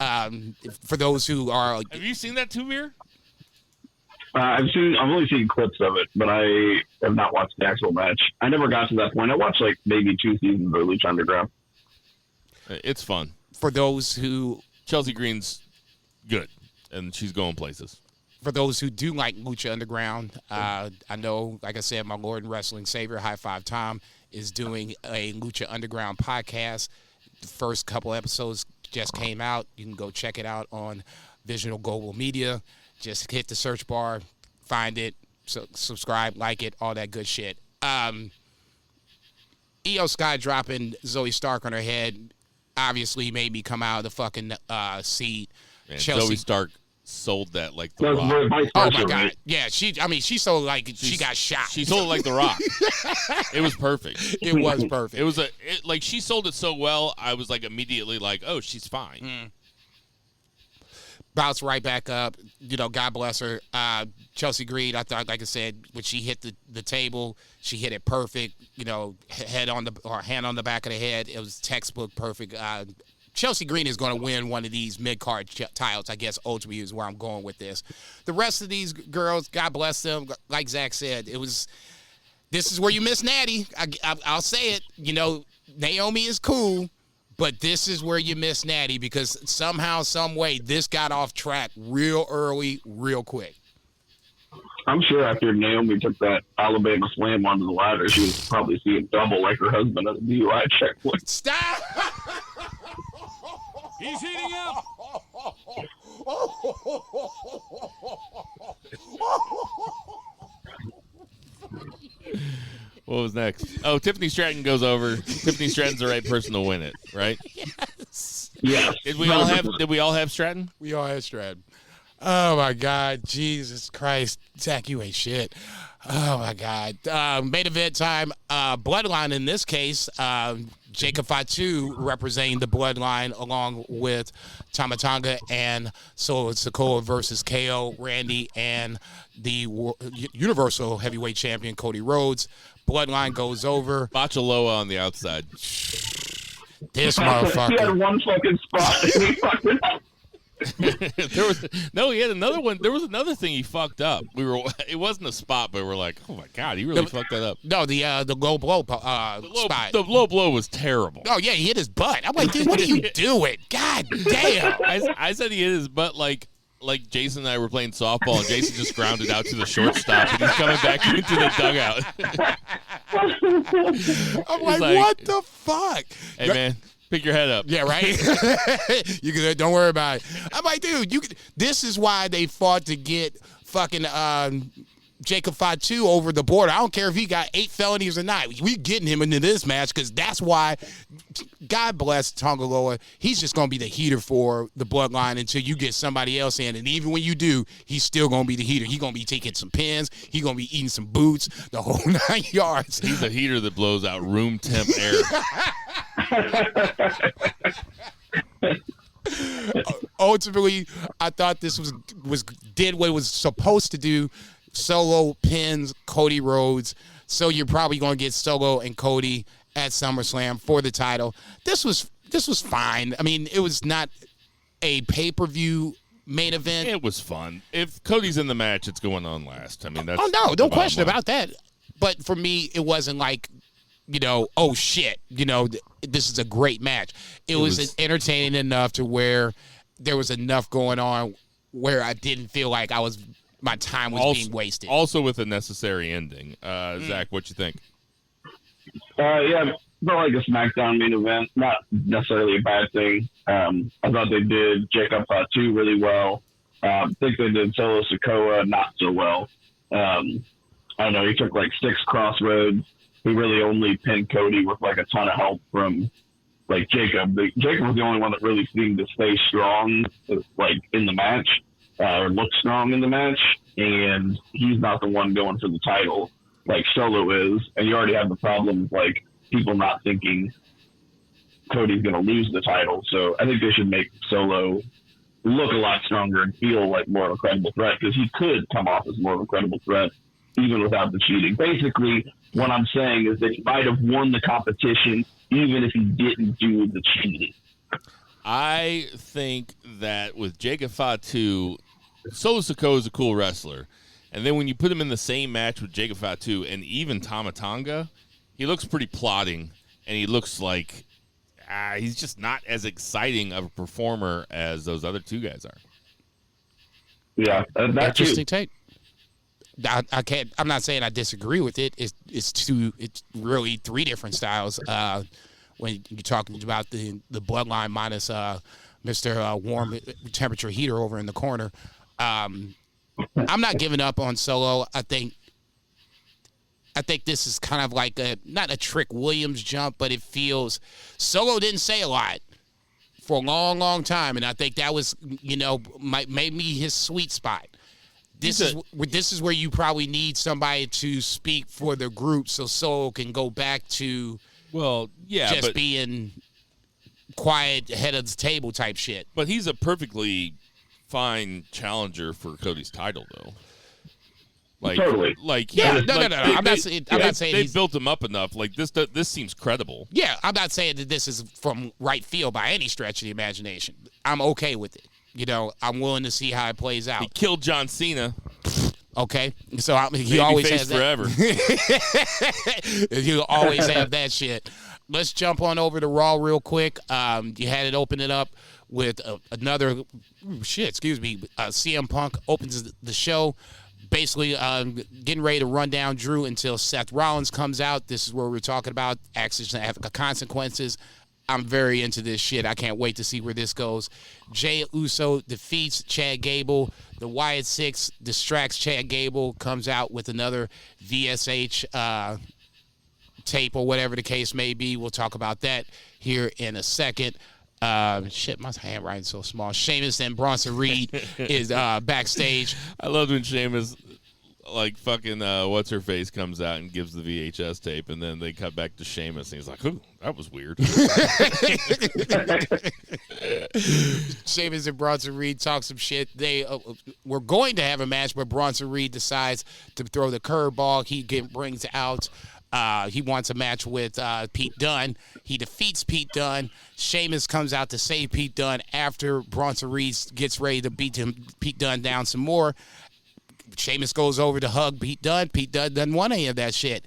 For those who are... Have you seen that, Two Beer? I've only seen clips of it, but I have not watched the actual match. I never got to that point. I watched like maybe 2 seasons of Lucha Underground. It's fun. For those who Chelsea Green's good, and she's going places. For those who do like Lucha Underground, I know, like I said, my Lord and Wrestling Savior, High Five Tom, is doing a Lucha Underground podcast. The first couple episodes just came out. You can go check it out on Visional Global Media. Just hit the search bar, find it, subscribe, like it, all that good shit. Io Sky dropping Zoe Stark on her head obviously made me come out of the fucking seat. Man, Chelsea, Zoe Stark sold that like the That's Rock. very vice oh versa, my God. right? Yeah, she sold like she got shot. She sold it like the Rock. It was perfect. It was perfect. It was like she sold it so well. I was like immediately like, oh, she's fine. Bounce right back up. You know, God bless her. Chelsea Green, I thought, like I said, when she hit the table, she hit it perfect. You know, hand on the back of the head. It was textbook perfect. Chelsea Green is going to win one of these mid-card titles, I guess, ultimately is where I'm going with this. The rest of these girls, God bless them. Like Zach said, this is where you miss Natty. I'll say it. You know, Naomi is cool. But this is where you miss Natty because somehow, some way, this got off track real early, real quick. I'm sure after Naomi took that Alabama slam onto the ladder, she was probably seeing double like her husband at the DUI checkpoint. Stop! He's heating up. What was next? Oh, Tiffany Stratton goes over. Tiffany Stratton's the right person to win it, right? Yes. Did we all have Stratton? We all had Stratton. Oh, my God. Jesus Christ. Zach, you ain't shit. Oh, my God. Main event time. Bloodline in this case. Jacob Fatu representing the Bloodline along with Tama Tonga and Solo Sikoa versus KO, Randy, and the Universal Heavyweight Champion Cody Rhodes. Bloodline goes over. Bachaloa on the outside. This He had motherfucker. one fucking spot and he fucked it up. He had another one. There was another thing he fucked up. It wasn't a spot, but we're like, oh my God, he really fucked that up. No, the low blow spot. The low blow was terrible. Oh yeah, he hit his butt. I'm like, dude, what are you doing? God damn. I said he hit his butt like Jason and I were playing softball, and Jason just grounded out to the shortstop, and he's coming back into the dugout. I'm like, what the fuck? Hey man, pick your head up. Yeah, right? You can, don't worry about it. I'm like, dude, this is why they fought to get fucking Jacob Fatu over the border. I don't care if he got 8 felonies or not. We getting him into this match because that's why, God bless Tongaloa, he's just going to be the heater for the Bloodline until you get somebody else in. And even when you do, he's still going to be the heater. He's going to be taking some pins. He's going to be eating some boots, the whole 9 yards. He's a heater that blows out room temp air. Ultimately, I thought this did what it was supposed to do. Solo pins Cody Rhodes, so you're probably going to get Solo and Cody at SummerSlam for the title. This was fine. I mean, it was not a pay-per-view main event. It was fun. If Cody's in the match, it's going on last. I mean, that's no question about that. But for me, it wasn't like, you know, oh shit, you know, this is a great match. It was entertaining enough to where there was enough going on where I didn't feel like my time was being wasted. Also with a necessary ending. Zach, what you think? Yeah, felt like a SmackDown main event. Not necessarily a bad thing. I thought they did Jacob Fatu really well. I think they did Solo Sikoa not so well. I don't know. He took like 6 crossroads. He really only pinned Cody with like a ton of help from like Jacob. Jacob was the only one that really seemed to stay strong, like in the match. Or look strong in the match, and he's not the one going for the title like Solo is. And you already have the problem of like people not thinking Cody's going to lose the title. So I think they should make Solo look a lot stronger and feel like more of a credible threat, because he could come off as more of a credible threat even without the cheating. Basically, what I'm saying is that he might have won the competition even if he didn't do the cheating. I think that with Jacob Fatu, Solo Sikoa is a cool wrestler. And then when you put him in the same match with Jacob Fatu and even Tama Tonga, he looks pretty plodding, and he looks like he's just not as exciting of a performer as those other two guys are. Yeah, that's interesting take. I can't. I'm not saying I disagree with it. It's really three different styles. When you're talking about the bloodline minus Mr. Warm Temperature Heater over in the corner. I'm not giving up on Solo. I think this is kind of like not a Trick Williams jump, but it feels Solo didn't say a lot for a long, long time, and I think that was maybe his sweet spot. This is where you probably need somebody to speak for the group, so Solo can go back to being quiet, head of the table type shit. But he's a perfectly fine challenger for Cody's title, though. Totally. I'm not saying they built him up enough. Like this seems credible. Yeah, I'm not saying that this is from right field by any stretch of the imagination. I'm okay with it. I'm willing to see how it plays out. He killed John Cena. Okay, so he always has that. Forever. He'll always have that shit. Let's jump on over to Raw real quick. You had it open it up with another CM Punk opens the show, basically getting ready to run down Drew until Seth Rollins comes out. This is where we're talking about actions and consequences. I'm very into this shit. I can't wait to see where this goes. Jey Uso defeats Chad Gable. The Wyatt Six distracts Chad Gable, comes out with another VSH tape or whatever the case may be. We'll talk about that here in a second. My handwriting's so small. Sheamus and Bronson Reed is backstage. I love when Sheamus, fucking what's her face, comes out and gives the VHS tape, and then they cut back to Sheamus, and he's like, "Ooh, that was weird." Sheamus and Bronson Reed talk some shit. They were going to have a match, but Bronson Reed decides to throw the curveball. He brings out. He wants a match with Pete Dunne. He defeats Pete Dunne. Sheamus comes out to save Pete Dunne after Bronson Reed gets ready to beat Pete Dunne down some more. Sheamus goes over to hug Pete Dunne. Pete Dunne doesn't want any of that shit.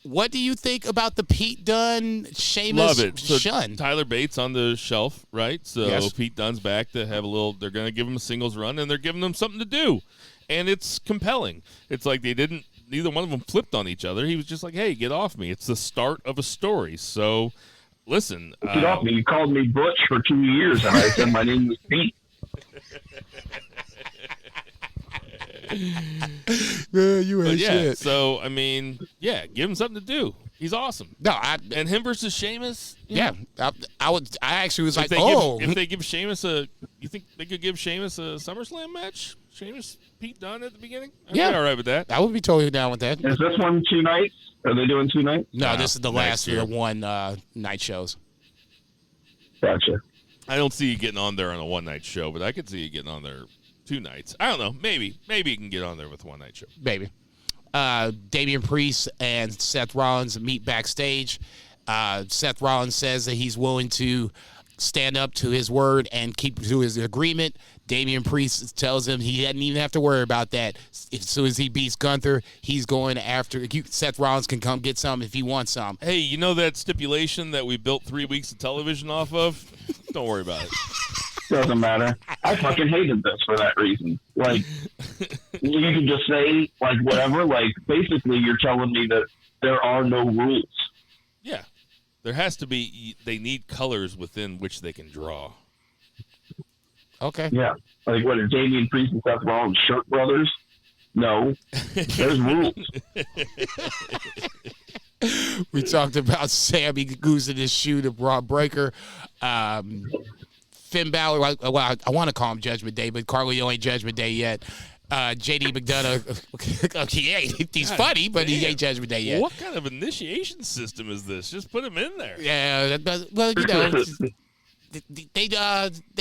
What do you think about the Pete Dunne Sheamus Love it. So shun? Tyler Bates on the shelf, right? So yes. Pete Dunne's back to have a little. They're going to give him a singles run, and they're giving him something to do, and it's compelling. It's like neither one of them flipped on each other. He was just like, "Hey, get off me." It's the start of a story. So, listen. Get off me. You called me Butch for 2 years, and I said my name was Pete. You ain't shit. So, give him something to do. He's awesome. No, and him versus Sheamus. Yeah, I actually was if they give Sheamus you think they could give Sheamus a SummerSlam match? Sheamus, Pete Dunne at the beginning? I'd be all right with that. I would be totally down with that. Is this one 2 nights? Are they doing 2 nights? No, this is the last of the one night shows. Gotcha. I don't see you getting on there on a one-night show, but I could see you getting on there 2 nights. I don't know. Maybe you can get on there with a one-night show. Maybe. Damian Priest and Seth Rollins meet backstage. Seth Rollins says that he's willing to stand up to his word and keep to his agreement. Damian Priest tells him he doesn't even have to worry about that. As soon as he beats Gunther, he's going after. Seth Rollins can come get some if he wants some. Hey, you know that stipulation that we built 3 weeks of television off of? Don't worry about it. Doesn't matter. I fucking hated this for that reason. Like, you can just say, whatever. Basically, you're telling me that there are no rules. Yeah. There has to be. They need colors within which they can draw. Okay. Yeah. What are Damian Priest and Seth Rollins shirt brothers? No. There's rules. We talked about Sammy losing his shoe to Braun Breaker. Finn Balor, I want to call him Judgment Day, but Carlito ain't Judgment Day yet. JD McDonough, he's funny, but he ain't Judgment Day yet. What kind of initiation system is this? Just put him in there. Yeah, well, they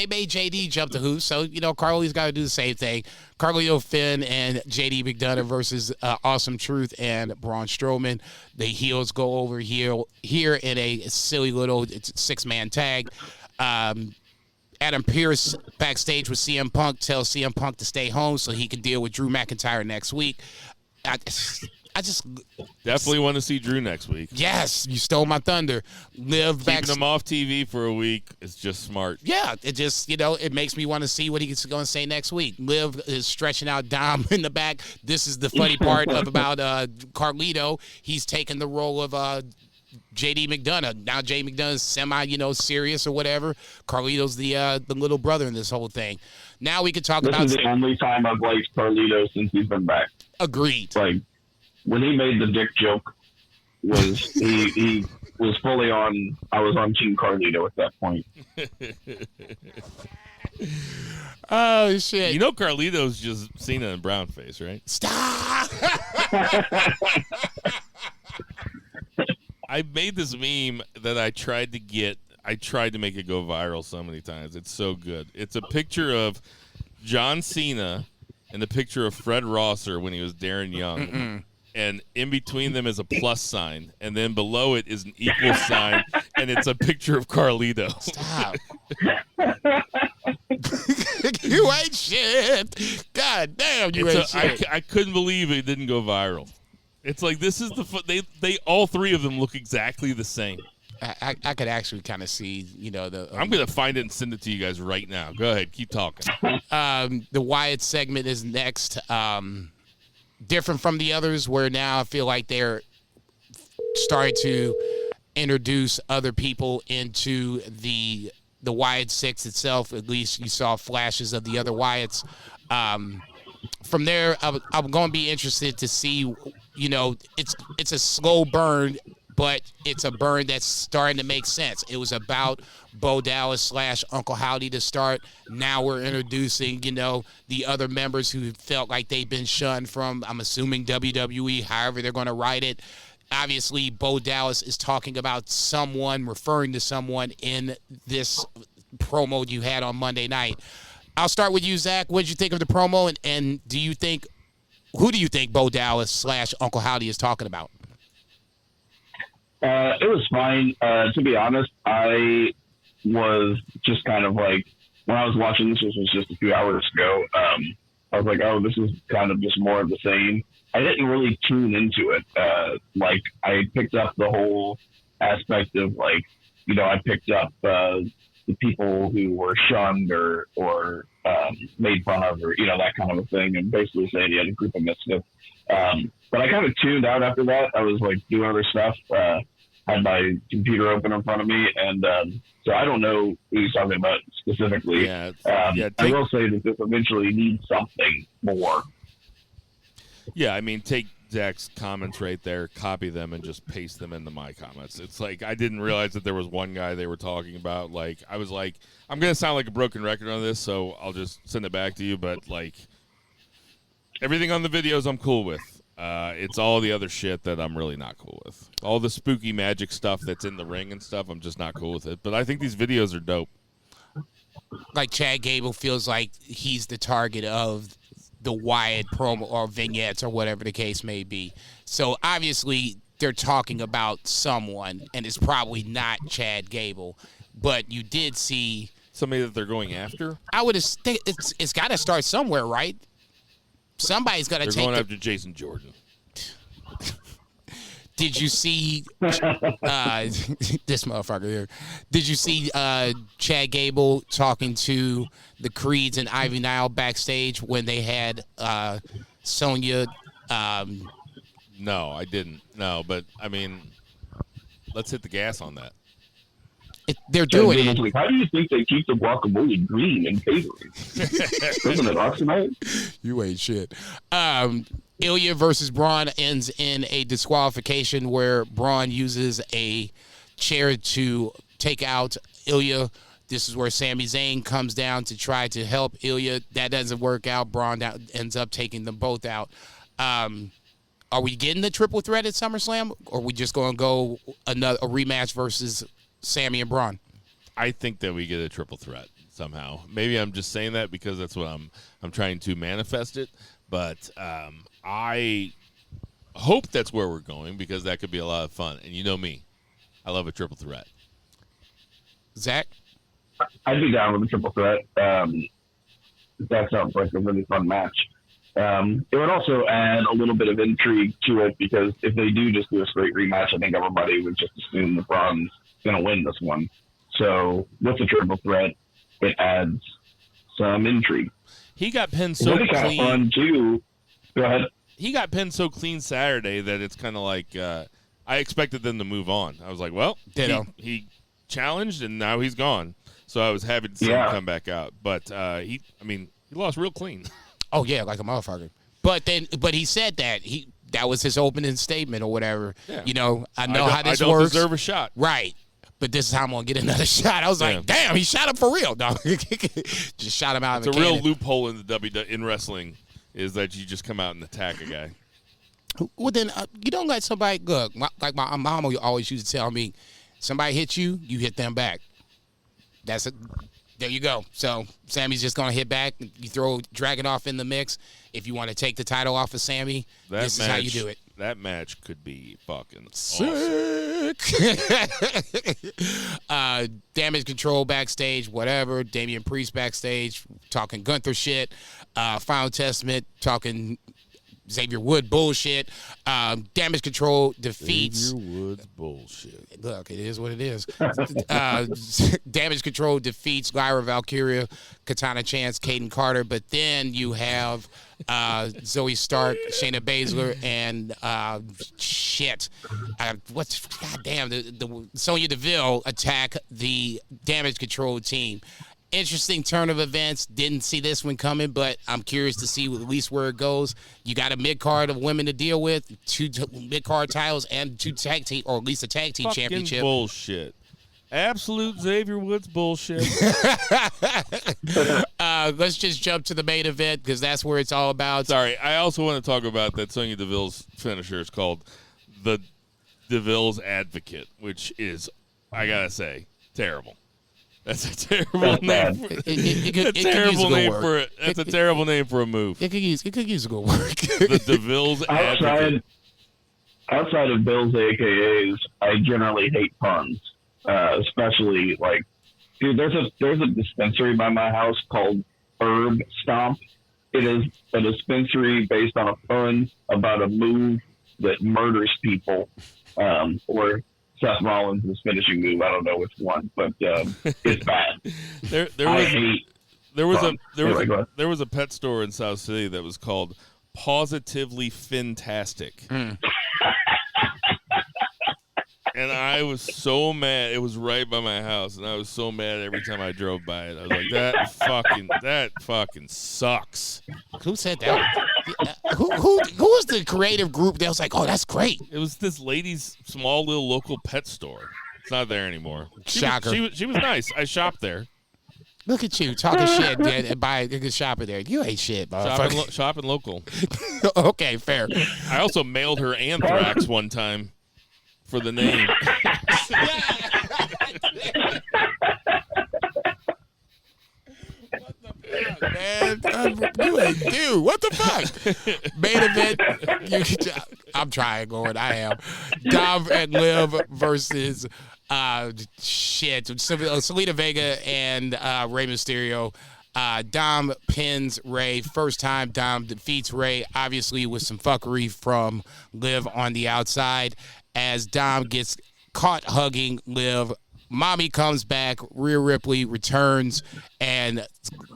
made JD jump the hoops, so Carlito's got to do the same thing. Carlito, Finn, and JD McDonough versus Awesome Truth and Braun Strowman. The heels go over here in a silly little 6-man tag. Adam Pearce backstage with CM Punk tells CM Punk to stay home so he can deal with Drew McIntyre next week. I just Definitely want to see Drew next week. yes, you stole my thunder. Liv back. Keeping him off TV for a week is just smart. Yeah, it just, it makes me want to see what he's going to say next week. Liv is stretching out Dom in the back. This is the funny part about Carlito. He's taking the role of JD McDonough. Now JD McDonough is semi, serious or whatever. Carlito's the little brother in this whole thing. Now we can talk about. This is the only time I've liked Carlito since he's been back. Agreed. Like, when he made the dick joke, he was fully on. I was on Team Carlito at that point. Oh shit! Carlito's just Cena and brown face, right? Stop! I made this meme that I tried to make it go viral so many times. It's so good. It's a picture of John Cena and the picture of Fred Rosser when he was Darren Young. Mm-mm. And in between them is a plus sign, and then below it is an equal sign, and it's a picture of Carlito. Stop. You ain't shit. God damn, you ain't shit. I couldn't believe it didn't go viral. It's like, this is they all three of them look exactly the same. I could actually kind of see, the. I'm gonna find it and send it to you guys right now. Go ahead, keep talking. The Wyatt segment is next. Different from the others, where now I feel like they're starting to introduce other people into the Wyatt Six itself. At least you saw flashes of the other Wyatts. From there, I'm going to be interested to see. It's a slow burn, but it's a burn that's starting to make sense. It was about Bo Dallas / Uncle Howdy to start. Now we're introducing, the other members who felt like they've been shunned from, I'm assuming, WWE, however they're going to write it. Obviously, Bo Dallas is talking about someone, referring to someone in this promo you had on Monday night. I'll start with you, Zach. What did you think of the promo, and who do you think Bo Dallas / Uncle Howdy is talking about? It was fine. To be honest, I was just kind of like, when I was watching this was just a few hours ago, I was like, oh, this is kind of just more of the same. I didn't really tune into it. I picked up the whole aspect of, I picked up the people who were shunned or made fun of, or, that kind of a thing, and basically saying he had a group of misfits. But I kind of tuned out after that. I was doing other stuff. Had my computer open in front of me, and so I don't know who he's talking about specifically. I will say that this eventually needs something more. Yeah, I mean, take Zach's comments right there, copy them, and just paste them into my comments. It's like, I didn't realize that there was one guy they were talking about. I was like, I'm going to sound like a broken record on this, so I'll just send it back to you. But, everything on the videos I'm cool with. It's all the other shit that I'm really not cool with. All the spooky magic stuff that's in the ring and stuff, I'm just not cool with it. But I think these videos are dope. Like Chad Gable feels like he's the target of the Wyatt promo or vignettes or whatever the case may be. So obviously they're talking about someone, and it's probably not Chad Gable. But you did see somebody that they're going after. I would have. It's got to start somewhere, right? Somebody's got to take. They're going after Jason Jordan. Did you see this motherfucker here? Did you see Chad Gable talking to the Creeds and Ivy Nile backstage when they had Sonya? No, I didn't. No, but I mean, let's hit the gas on that. They're doing it. How do you think they keep the guacamole green and savory? Doesn't it oxidate? You ain't shit. Ilya versus Braun ends in a disqualification where Braun uses a chair to take out Ilya. This is where Sami Zayn comes down to try to help Ilya. That doesn't work out. Braun ends up taking them both out. Are we getting the triple threat at SummerSlam, or are we just going to go a rematch versus Sami and Braun? I think that we get a triple threat somehow. Maybe I'm just saying that because that's what I'm trying to manifest it. But I hope that's where we're going, because that could be a lot of fun. And you know me, I love a triple threat. Zach? I'd be down with a triple threat. That sounds like a really fun match. It would also add a little bit of intrigue to it because if they do just do a straight rematch, I think everybody would just assume LeBron's going to win this one. So with a triple threat, it adds some intrigue. He got pinned so clean. Kind of fun too. Go ahead. He got pinned so clean Saturday that it's kind of like I expected them to move on. I was like, well, he challenged and now he's gone. So I was happy to see him come back out. But he lost real clean. Oh yeah, like a motherfucker. But he said that was his opening statement or whatever. Yeah. You know, I know how this works. I don't deserve a shot. Right. But this is how I'm gonna get another shot. I was like, damn, he shot him for real, dog. Just shot him out of a cannon. It's a real loophole in the in wrestling is that you just come out and attack a guy. Well, then you don't let somebody look. Like my mom always used to tell me, somebody hits you, you hit them back. That's it. There you go. So Sammy's just gonna hit back. You throw Dragon off in the mix. If you want to take the title off of Sammy, this is how you do it. That match could be fucking sick. Awesome. Damage Control backstage, whatever. Damian Priest backstage talking Gunther shit. Final Testament talking Xavier Woods bullshit. Damage Control defeats. Xavier Woods bullshit. Look, it is what it is. Damage Control defeats Lyra Valkyria, Katana Chance, Kaden Carter, but then you have Zoe Stark, Shayna Baszler, and the Sonya Deville attack the Damage Control team. Interesting turn of events. Didn't see this one coming, but I'm curious to see at least where it goes. You got a mid-card of women to deal with, 2 mid-card titles, and 2 tag team, or at least a tag team championship. Bullshit. Absolute Xavier Woods bullshit. Let's just jump to the main event because that's where it's all about. Sorry, I also want to talk about that Sonya Deville's finisher. It's called the Deville's Advocate, which is, I gotta say, terrible. That's a terrible name. That's a terrible name for a move. It could use a good work. The Deville's Advocate. Outside of Bill's AKAs, I generally hate puns. Especially like, dude, there's a dispensary by my house called Herb Stomp. It is a dispensary based on a pun about a move that murders people, or Seth Rollins' finishing move. I don't know which one, but it's bad. There was a pet store in South City that was called Positively Fantastic. And I was so mad. It was right by my house, and I was so mad every time I drove by it. I was like, that fucking sucks. Who said that? Who was the creative group that was like, oh, that's great? It was this lady's small little local pet store. It's not there anymore. Shocker. She was nice. I shopped there. Look at you talking shit and buy a shopping there. You ain't shit, motherfucker. Shopping local. Okay, fair. I also mailed her anthrax one time. For the name. What the fuck, man? You ain't dude. What the fuck? Main event. I'm trying going. I am. Dom and Liv versus Selena Vega and Rey Mysterio. Dom pins Ray. First time Dom defeats Ray, obviously with some fuckery from Liv on the outside. As Dom gets caught hugging Liv, Mommy comes back, Rhea Ripley returns, and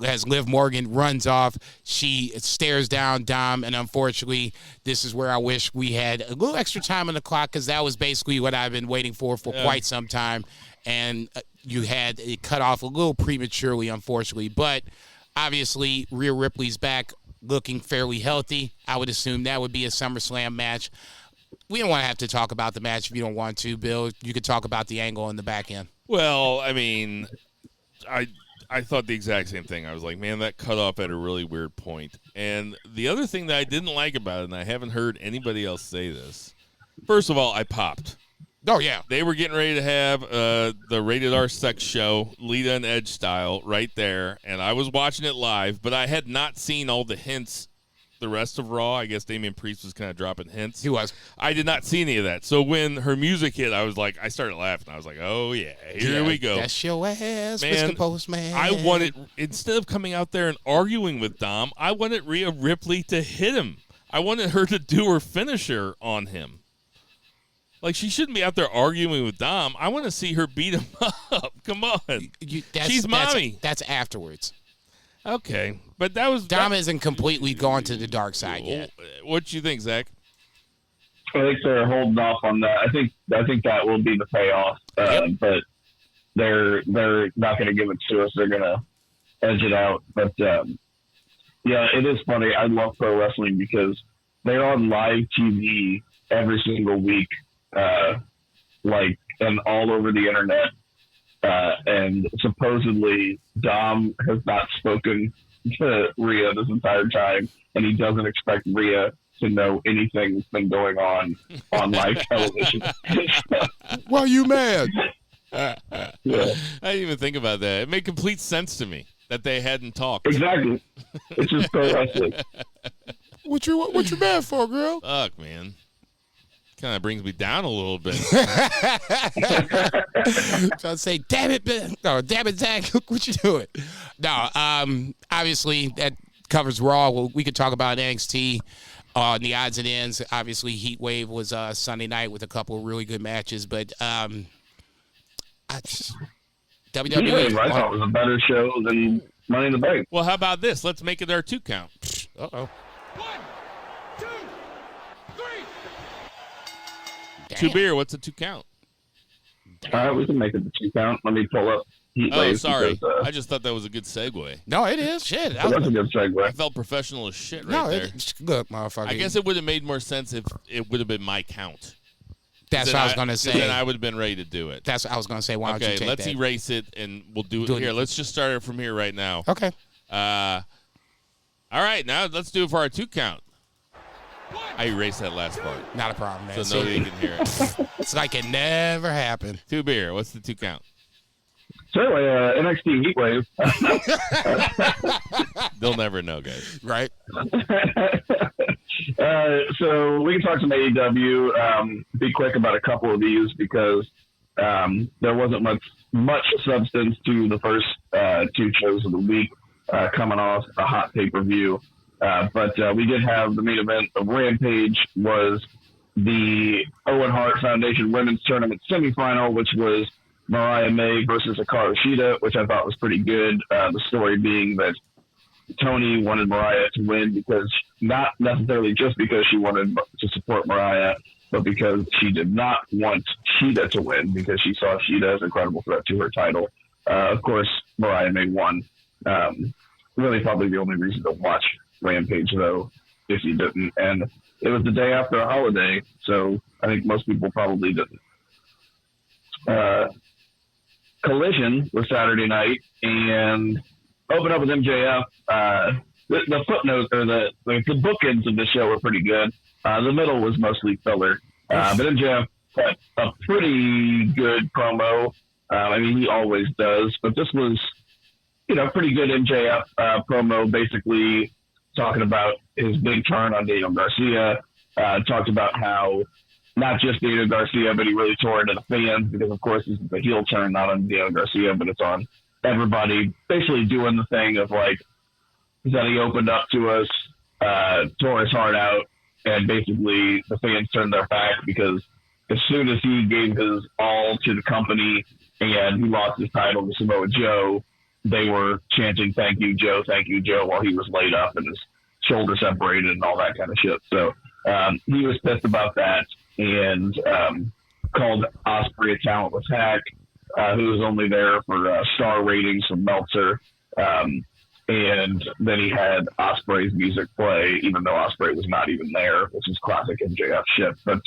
as Liv Morgan runs off, she stares down Dom, and unfortunately, this is where I wish we had a little extra time on the clock, because that was basically what I've been waiting for quite some time, and you had it cut off a little prematurely, unfortunately, but obviously, Rhea Ripley's back looking fairly healthy. I would assume that would be a SummerSlam match. We don't want to have to talk about the match if you don't want to, Bill. You could talk about the angle in the back end. Well, I mean, I thought the exact same thing. I was like, man, that cut off at a really weird point. And the other thing that I didn't like about it, and I haven't heard anybody else say this, first of all, I popped. Oh, yeah. They were getting ready to have the Rated R Sex show, Lita and Edge style, right there. And I was watching it live, but I had not seen all the hints the rest of Raw. I guess Damian Priest was kind of dropping hints. He was. I did not see any of that. So when her music hit, I started laughing. I was like, oh, yeah, here we go. That's your ass, Man, Mr. Postman. I wanted, instead of coming out there and arguing with Dom, I wanted Rhea Ripley to hit him. I wanted her to do her finisher on him. Like, she shouldn't be out there arguing with Dom. I want to see her beat him up. Come on. She's mommy. That's afterwards. Okay. But that was... Dom isn't completely gone to the dark side yet. What you think, Zach? I think they're holding off on that. I think that will be the payoff, but they're not going to give it to us. They're going to edge it out. But yeah, it is funny. I love pro wrestling because they're on live TV every single week, and all over the internet. And supposedly Dom has not spoken to Rhea this entire time, and he doesn't expect Rhea to know anything that's been going on live television. Why are you mad? Yeah. I didn't even think about that. It made complete sense to me that they hadn't talked. Exactly. It's just pro wrestling. What you mad for, girl? Fuck, man. Kind of brings me down a little bit. So I'd say, damn it, Zach, look what you doing. No, obviously that covers Raw. Well, we could talk about NXT on the odds and ends. Obviously, Heatwave was Sunday night with a couple of really good matches, but WWE. Heatwave, I thought was a better show than Money in the Bank. Well, how about this? Let's make it our 2 count. Uh-oh. 1, 2, 3. Damn. 2 beer. What's a 2 count? All right, we can make it the 2 count. Let me pull up Heatwave. Oh, sorry. Because, I just thought that was a good segue. No, it is. Shit. that's a good I segue. felt professional as shit right No, there. look, motherfucker. I guess it would have made more sense if it would have been my count. that's what I was going to 'cause say. Then I would have been ready to do it. That's what I was going to say. Why don't you Okay, take let's that? erase it, and we'll do it Do it. here. Let's just start it from here right now. Okay. All right, now let's do it for our 2 count. I erased that last part, Not a problem, man. so nobody can hear it. It's like it never happened. 2 beer. What's the 2 count? Certainly, NXT Heatwave. They'll never know, guys. Right? So we can talk some AEW. Be quick about a couple of these because there wasn't much substance to the first 2 shows of the week coming off a hot pay-per-view. But we did have the main event of Rampage was the Owen Hart Foundation Women's Tournament semifinal, which was Mariah May versus Hikaru Shida, which I thought was pretty good. The story being that Toni wanted Mariah to win because not necessarily just because she wanted to support Mariah, but because she did not want Shida to win because she saw Shida as a credible threat to her title. Of course, Mariah May won. Really probably the only reason to watch Rampage, though, if you didn't. And it was the day after a holiday, so I think most people probably didn't. Collision was Saturday night, and opened up with MJF. The footnotes or the bookends of the show were pretty good. The middle was mostly filler, but MJF had a pretty good promo. I mean, he always does, but this was, pretty good MJF promo. Basically, talking about his big turn on Daniel Garcia. Talked about how not just Daniel Garcia, but he really tore into the fans because, of course, this is a heel turn, not on Daniel Garcia, but it's on everybody. Basically doing the thing of, like, that he opened up to us, tore his heart out, and basically the fans turned their back because as soon as he gave his all to the company and he lost his title to Samoa Joe, they were chanting, "Thank you, Joe, while he was laid up and his shoulder separated and all that kind of shit. So he was pissed about that and called Ospreay a talentless hack, who was only there for star ratings from Meltzer. And then he had Ospreay's music play, even though Ospreay was not even there, which is classic MJF shit. But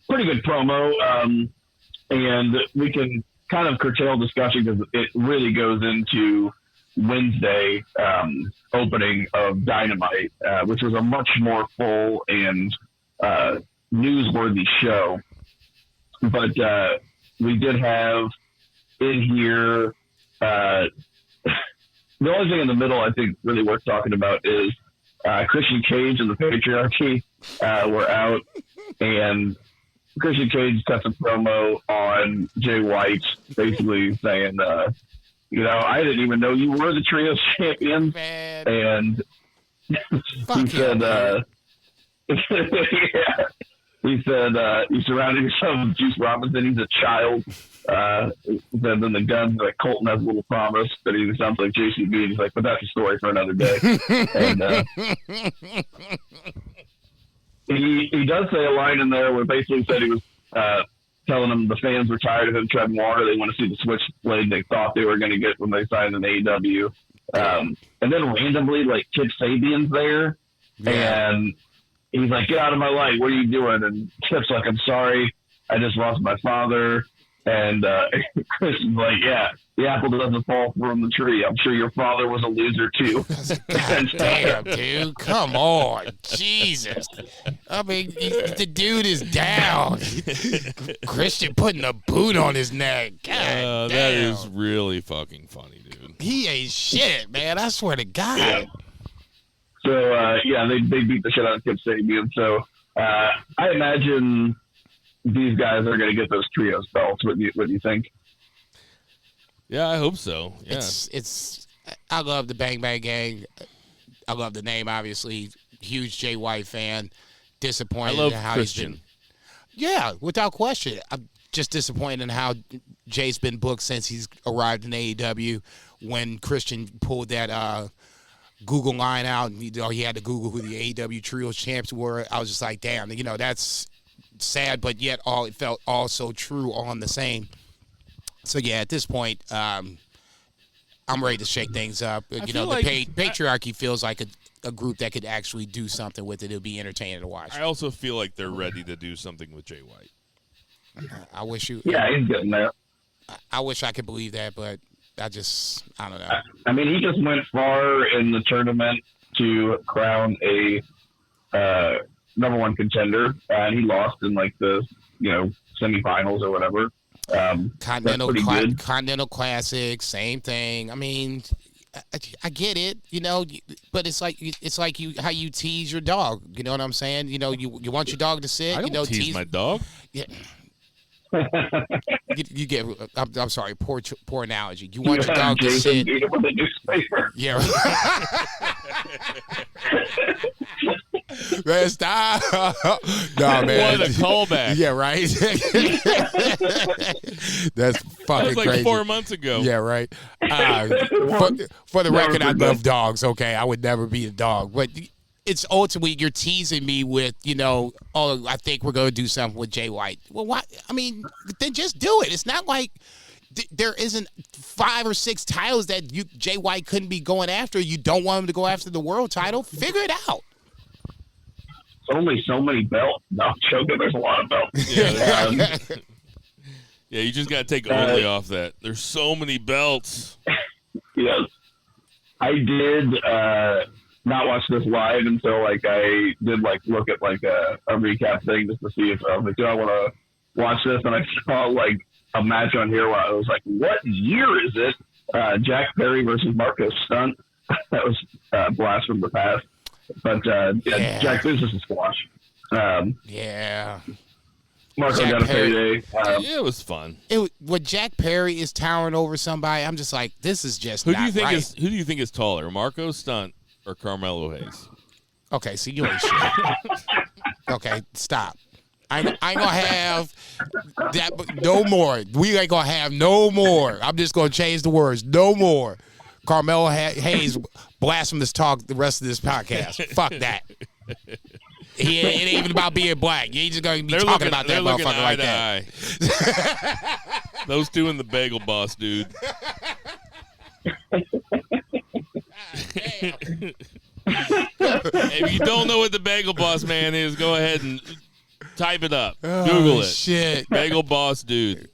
pretty good promo. And we can kind of curtail discussion because it really goes into Wednesday opening of Dynamite, which was a much more full and newsworthy show. But we did have in here the only thing in the middle I think really worth talking about is Christian Cage and the Patriarchy were out, and Christian Cage cut a promo on Jay White, basically saying, I didn't even know you were the Trios champion. Man. And he said, he said, you surrounded yourself with Juice Robinson. He's a child. Then the Guns, like Colton has a little promise, but he sounds like JCB. He's like, but that's a story for another day. And he does say a line in there where basically said he was telling them the fans were tired of him treading water. They want to see the switchblade they thought they were going to get when they signed an AEW. And then randomly, like, Kip Sabian's there, and he's like, get out of my light. What are you doing? And Kip's like, I'm sorry. I just lost my father. And Chris is like, yeah, the apple doesn't fall from the tree. I'm sure your father was a loser, too. God damn, dude. Come on. Jesus. I mean, the dude is down. Christian putting a boot on his neck. God damn. That is really fucking funny, dude. He ain't shit, man. I swear to God. So, they beat the shit out of Kip Sabian. So, I imagine these guys are going to get those trios belts. What do you think? Yeah, I hope so. Yeah. It's I love the Bang Bang Gang. I love the name, obviously. Huge Jay White fan. Disappointed I love in how Christian. he's been. Yeah, without question. I'm just disappointed in how Jay's been booked since he's arrived in AEW. When Christian pulled that Google line out, and he had to Google who the AEW Trios champs were. I was just like, damn, that's sad, but yet it felt also true on the same. So yeah, at this point, I'm ready to shake things up. The patriarchy feels like a group that could actually do something with it. It'll be entertaining to watch. I also feel like they're ready to do something with Jay White. I wish you. Yeah, he's getting there. I wish I could believe that, but I don't know. I mean, he just went far in the tournament to crown a number one contender, and he lost in like the semifinals or whatever. Continental Classic, same thing. I mean, I get it, but it's like how you tease your dog. You know what I'm saying? You want your dog to sit. I don't tease my dog. Yeah. you get. I'm sorry. Poor analogy. You want your dog to sit. Yeah. Man, stop. No, man. What a callback. Yeah, right. That's fucking that was like crazy. 4 months ago. Yeah, right. For the record, I love dogs. Okay, I would never be a dog, but it's ultimately you're teasing me with, I think we're going to do something with Jay White. Well, why? I mean, then just do it. It's not like there isn't 5 or 6 titles that Jay White couldn't be going after. You don't want him to go after the world title. Figure it out. Only so many belts. No, I'm joking. There's a lot of belts. Yeah, yeah, you just got to take only off that. There's so many belts. Yes. I did not watch this live until I did look at a recap thing just to see if I was like, do I want to watch this? And I saw a match on here where I was like, what year is it? Jack Perry versus Marco Stunt. That was a blast from the past. But Jack, this is a squash. Yeah. Marco got a payday. It was fun. When Jack Perry is towering over somebody, I'm just like, this is just Who not do you think right. Who do you think is taller, Marco Stunt or Carmelo Hayes? Okay, so you ain't shit. Okay, stop. I ain't gonna have that. No more. We ain't gonna have no more. I'm just gonna change the words. No more. Carmelo Hayes blasphemous talk the rest of this podcast. Fuck that. It ain't even about being black. You ain't just gonna be talking about that motherfucker like that. Those two in the Bagel Boss, dude. If you don't know what the Bagel Boss man is, go ahead and type it up. Google it. Shit. Bagel Boss, dude.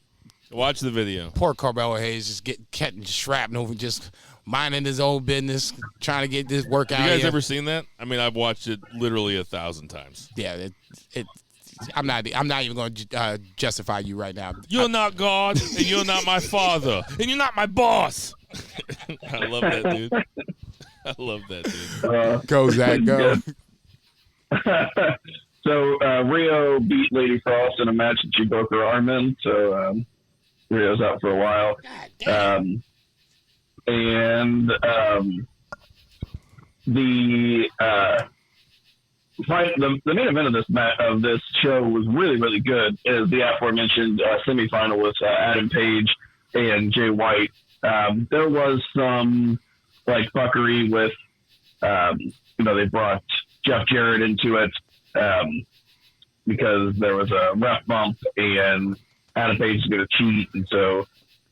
Watch the video. Poor Carmelo Hayes just getting shrapnel, just minding his own business, trying to get this workout. You guys ever seen that? I mean, I've watched it literally 1,000 times. Yeah, I'm not even going to justify you right now. You're not God, and you're not my father, and you're not my boss. I love that, dude. I love that, dude. Go, Zach, go. So Rio beat Lady Frost in a match that she broke her arm in. So Rio's out for a while. The main event of this show was really, really good. Is the aforementioned semifinal with Adam Page and Jay White. There was some like fuckery with, they brought Jeff Jarrett into it because there was a ref bump and Adam Page is going to cheat, and so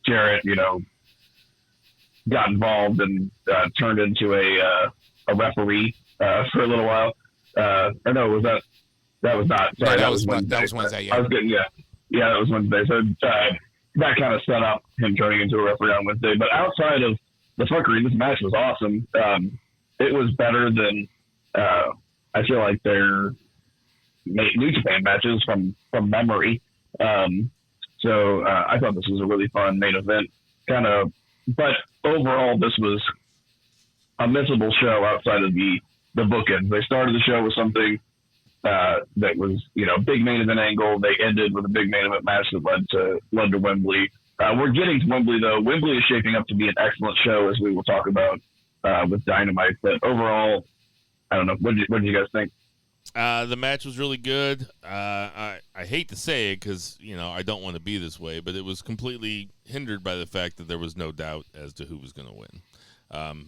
Jarrett, got involved and turned into a referee for a little while. Or no, that was not. Sorry, that was Wednesday. That was Wednesday. Yeah, I was getting that was Wednesday. So that kind of set up him turning into a referee on Wednesday. But outside of the fuckery, this match was awesome. It was better than I feel like their New Japan matches from memory. So I thought this was a really fun main event. But overall, this was a missable show outside of the bookends. They started the show with something that was, big main event angle. They ended with a big main event match that led to Wembley. We're getting to Wembley, though. Wembley is shaping up to be an excellent show, as we will talk about with Dynamite. But overall, I don't know. What did you guys think? The match was really good. I hate to say it because, I don't want to be this way, but it was completely hindered by the fact that there was no doubt as to who was going to win.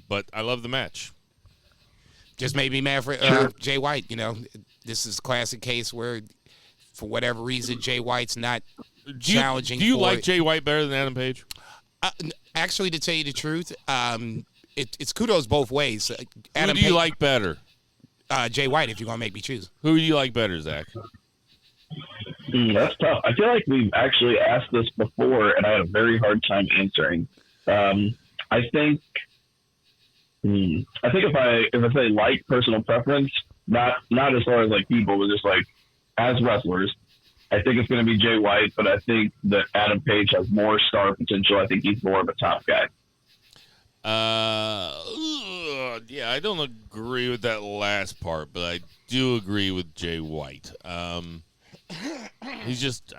But I love the match. Just made me mad for Jay White. This is a classic case where, for whatever reason, Jay White's not challenging. Do you like Jay White better than Adam Page? Actually, to tell you the truth, it's kudos both ways. Who do you like better? Jay White, if you're going to make me choose. Who do you like better, Zach? That's tough. I feel like we've actually asked this before, and I had a very hard time answering. I think if I say like personal preference, not as far as like people, but just like as wrestlers, I think it's going to be Jay White, but I think that Adam Page has more star potential. I think he's more of a top guy. Yeah, I don't agree with that last part, but I do agree with Jay White. He's just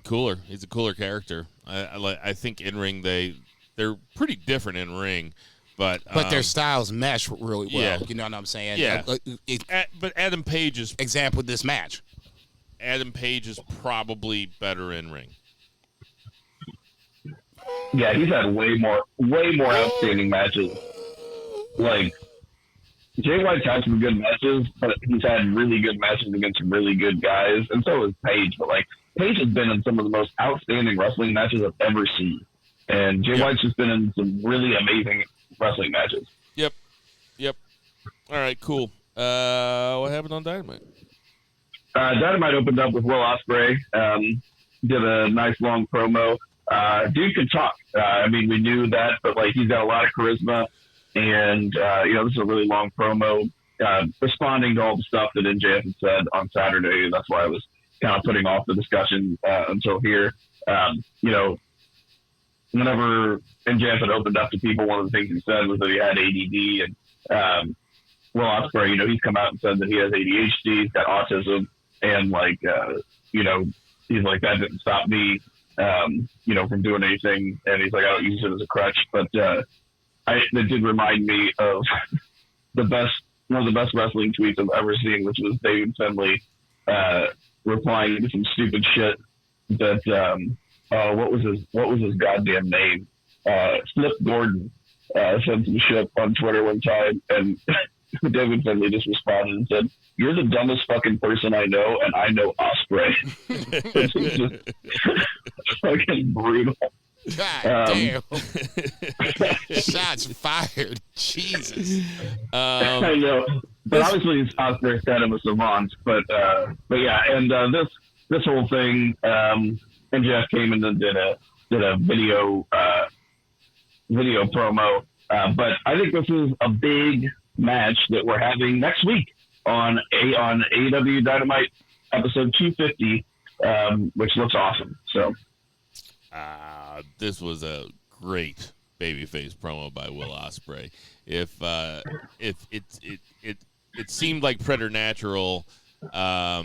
cooler. He's a cooler character. I think in ring they're pretty different in ring, but their styles mesh really well. Yeah. You know what I'm saying? Yeah. But Adam Page is example this match. Adam Page is probably better in ring. Yeah, he's had way more outstanding matches. Like, Jay White's had some good matches, but he's had really good matches against some really good guys, and so has Page. But, like, Page has been in some of the most outstanding wrestling matches I've ever seen. And Jay White's just been in some really amazing wrestling matches. Yep. All right, cool. What happened on Dynamite? Dynamite opened up with Will Ospreay. Did a nice long promo. Dude can talk. We knew that, but like he's got a lot of charisma, and this is a really long promo, responding to all the stuff that MJF had said on Saturday. That's why I was kind of putting off the discussion until here. Whenever MJF had opened up to people, one of the things he said was that he had ADD, and Will Ospreay, he's come out and said that he has ADHD, he's got autism, and he's like, that didn't stop me. From doing anything, and he's like, I don't use it as a crutch, but it did remind me of one of the best wrestling tweets I've ever seen, which was David Finlay replying to some stupid shit that what was his goddamn name? Flip Gordon sent some shit on Twitter one time, and David Finlay just responded and said, "You're the dumbest fucking person I know, and I know Ospreay." It's just fucking brutal. God damn. Shots fired. Jesus. I know. But obviously Ospreay said him a savant. But yeah, and this whole thing, MJF came in and did a video promo. But I think this is a big match that we're having next week on AEW Dynamite episode 250, which looks awesome. So this was a great babyface promo by Will Ospreay. If it seemed like preternatural how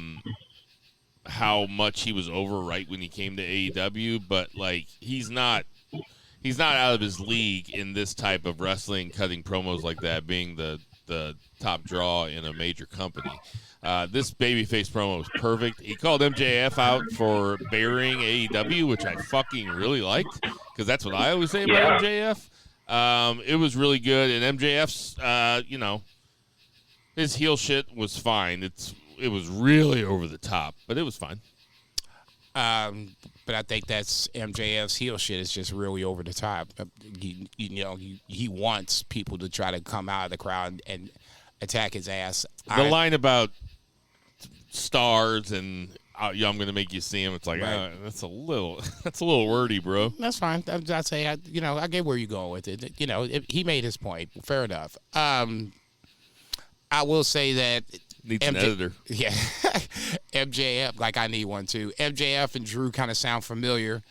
much he was over right when he came to AEW, but like he's not out of his league in this type of wrestling, cutting promos like that, being the top draw in a major company. This babyface promo was perfect. He called MJF out for burying AEW, which I fucking really liked, because that's what I always say about MJF. It was really good, and MJF's, his heel shit was fine. It was really over the top, but it was fine. But I think that's MJF's heel shit is just really over the top. He wants people to try to come out of the crowd and attack his ass. The line about stars and I'm going to make you see him. It's like that's a little wordy, bro. That's fine. I'd say I get where you're going with it. He made his point. Fair enough. I will say that. Needs an editor. Yeah. MJF, like I need one too. MJF and Drew kind of sound familiar.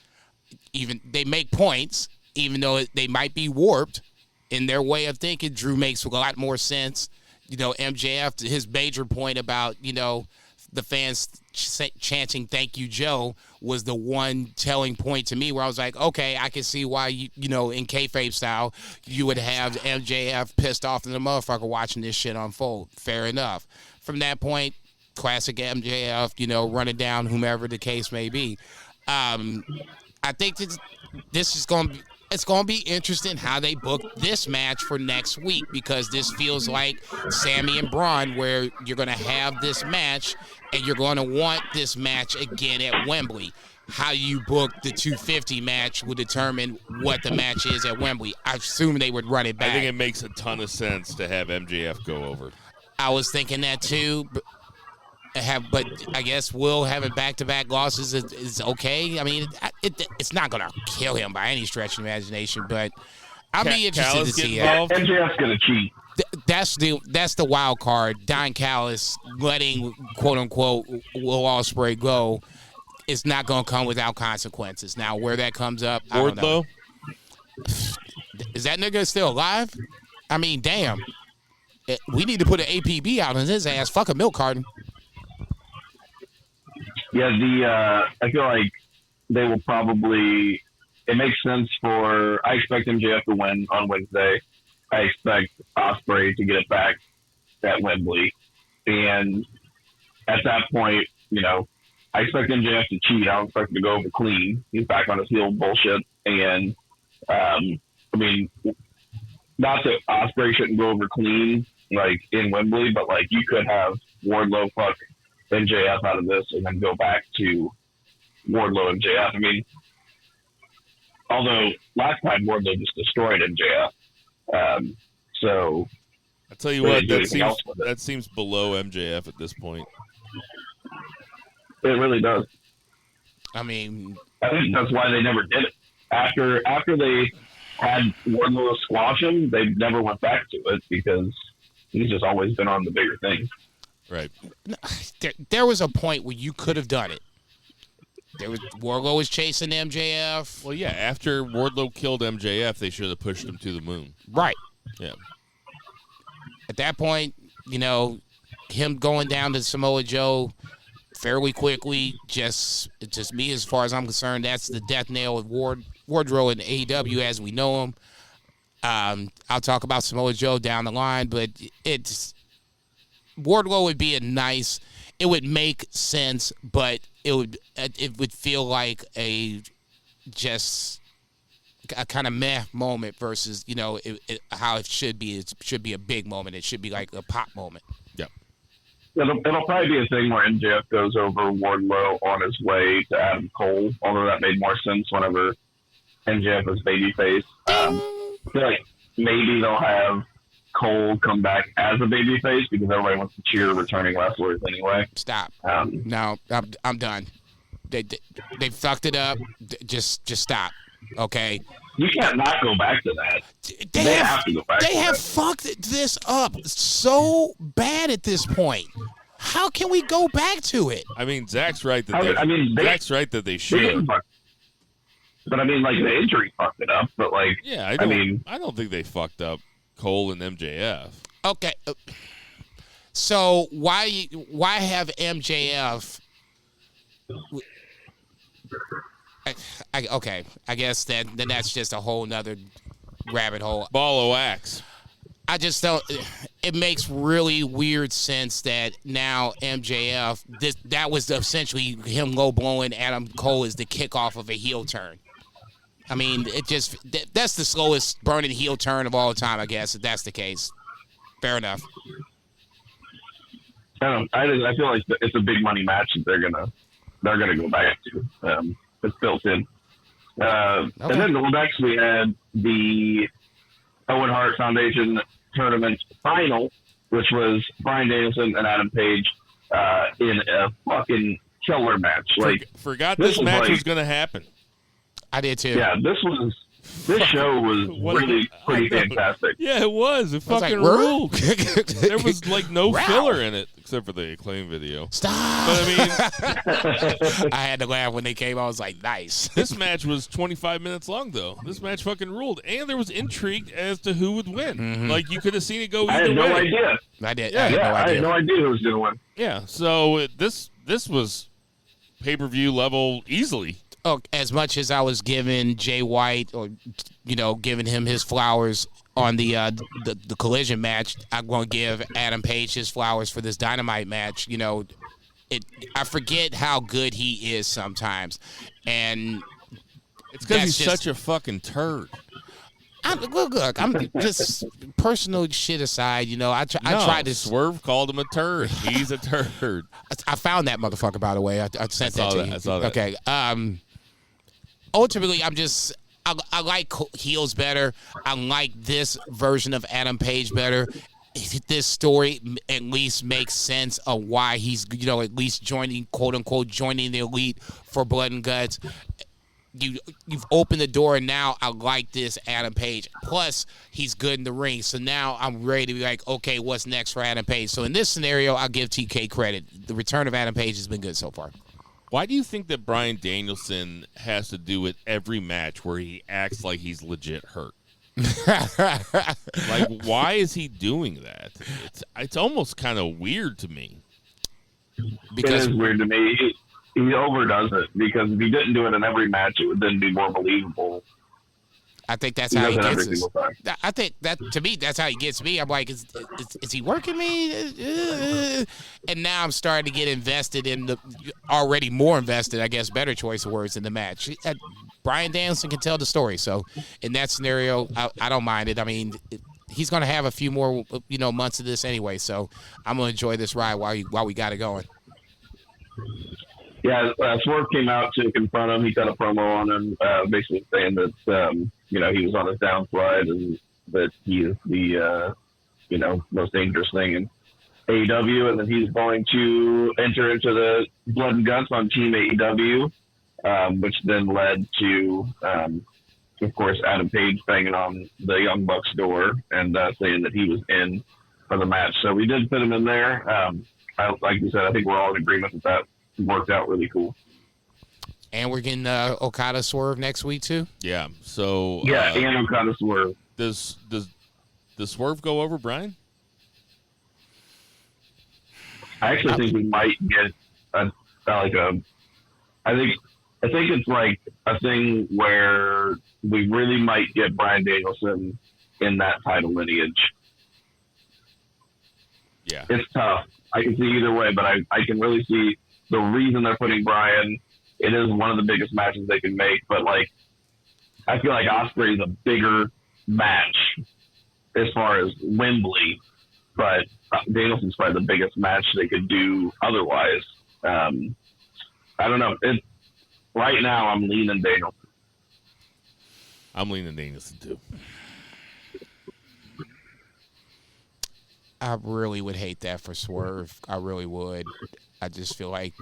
Even they make points, even though they might be warped in their way of thinking. Drew makes a lot more sense. MJF, his major point about, the fans chanting "Thank you, Joe" was the one telling point to me where I was like, okay, I can see why in kayfabe style you would have MJF pissed off in the motherfucker watching this shit unfold. Fair enough. From that point, classic MJF, running down whomever the case may be. I think this is going to be. It's going to be interesting how they book this match for next week, because this feels like Sammy and Braun, where you're going to have this match and you're going to want this match again at Wembley. How you book the 250 match will determine what the match is at Wembley. I assume they would run it back. I think it makes a ton of sense to have MJF go over. I was thinking that too. But I guess Will having back-to-back losses is okay. I mean, it's not going to kill him by any stretch of imagination, but I'll be interested to see it. MJF's going to cheat. That's the wild card. Don Callis letting, quote-unquote, Will Ospreay go is not going to come without consequences. Now, where that comes up, I don't know. Is that nigga still alive? I mean, damn. We need to put an APB out on his ass. Fuck a milk carton. Yeah, I feel like they will probably. It makes sense I expect MJF to win on Wednesday. I expect Ospreay to get it back at Wembley, and at that point, I expect MJF to cheat. I don't expect him to go over clean. He's back on his heel bullshit, and not that Ospreay shouldn't go over clean like in Wembley, but like you could have Wardlow fuck MJF out of this and then go back to Wardlow and MJF. I mean, although last time Wardlow just destroyed MJF. So I tell you what, that seems below MJF at this point. It really does. I mean, I think that's why they never did it. After they had Wardlow squash him, they never went back to it because he's just always been on the bigger things. Right. There was a point where you could have done it. Wardlow was chasing MJF. Well, yeah, after Wardlow killed MJF, they should have pushed him to the moon. Right. Yeah. At that point, him going down to Samoa Joe fairly quickly, just me as far as I'm concerned, that's the death nail of Wardlow in AEW as we know him. I'll talk about Samoa Joe down the line, but Wardlow would be it would make sense, but it would feel like a kind of meh moment versus, how it should be. It should be a big moment. It should be like a pop moment. Yep. It'll probably be a thing where MJF goes over Wardlow on his way to Adam Cole, although that made more sense whenever MJF was babyface. I feel like maybe they'll have Cole come back as a babyface because everybody wants to cheer returning wrestlers anyway. Stop. No, I'm done. They fucked it up. Just stop. Okay. You can't not go back to that. They have to go back. They have fucked this up so bad at this point. How can we go back to it? I mean, Zach's right that they should. But I mean, like, the injury fucked it up. But like, Yeah, I don't think they fucked up Cole and MJF. Okay. So why have MJF? Okay, I guess then that's just a whole nother rabbit hole. Ball of wax. I just don't. It makes really weird sense that now MJF. That was essentially him low blowing Adam Cole as the kickoff of a heel turn. I mean, that's the slowest burning heel turn of all time, I guess, if that's the case. Fair enough. I feel like it's a big money match that they're gonna go back to. It's built in. Okay. And then next we had the Owen Hart Foundation tournament final, which was Bryan Danielson and Adam Page in a fucking killer match. Forgot this match was going to happen. I did too. Yeah, this show was really pretty fantastic. Yeah, it was. It fucking ruled. There was like no filler in it except for the Acclaim video. Stop. But I mean, I had to laugh when they came. I was like, nice. This match was 25 minutes long, though. This match fucking ruled, and there was intrigue as to who would win. Mm-hmm. Like you could have seen it go either way. I had no idea. I did. Yeah, I had no idea who was going to win. Yeah. So this was pay-per-view level easily. Oh, as much as I was giving Jay White or giving him his flowers on the collision match, I'm going to give Adam Page his flowers for this Dynamite match. I forget how good he is sometimes, and it's because he's such a fucking turd. Look, I'm just personal shit aside. I tried to Swerve called him a turd. He's a turd. I found that motherfucker, by the way. I sent that to you. I saw that. Okay. Ultimately, I like heels better. I like this version of Adam Page better. This story at least makes sense of why he's, at least joining, quote unquote, joining the elite for blood and guts. You've opened the door, and now I like this Adam Page. Plus, he's good in the ring. So now I'm ready to be like, okay, what's next for Adam Page? So in this scenario, I'll give TK credit. The return of Adam Page has been good so far. Why do you think that Bryan Danielson has to do it every match where he acts like he's legit hurt? Like, why is he doing that? It's almost kind of weird to me. Because it is weird to me. He overdoes it, because if he didn't do it in every match, it would then be more believable. I think that's how he gets us. I think that, to me, that's how he gets me. I'm like, is he working me? And now I'm starting to get invested in already more invested, I guess, better choice of words, in the match. Bryan Danielson can tell the story. So in that scenario, I don't mind it. I mean, he's going to have a few more, months of this anyway. So I'm going to enjoy this ride while we got it going. Yeah, Swerve came out to confront him. He cut a promo on him, basically saying that, he was on his downslide and that he is the, most dangerous thing in AEW. And then he's going to enter into the blood and guts on Team AEW, which then led to, of course, Adam Page banging on the Young Bucks' door and saying that he was in for the match. So we did put him in there. Like you said, I think we're all in agreement that worked out really cool. And we're getting Okada Swerve next week too. Yeah. So and Okada Swerve. Does Swerve go over Bryan? I actually think we might get I think it's like a thing where we really might get Bryan Danielson in that title lineage. Yeah, it's tough. I can see either way, but I can really see the reason they're putting Bryan. It is one of the biggest matches they can make, but I feel like Ospreay is a bigger match as far as Wembley, but Danielson's probably the biggest match they could do otherwise. I don't know. Right now, I'm leaning Danielson. I'm leaning Danielson too. I really would hate that for Swerve. I really would. I just feel like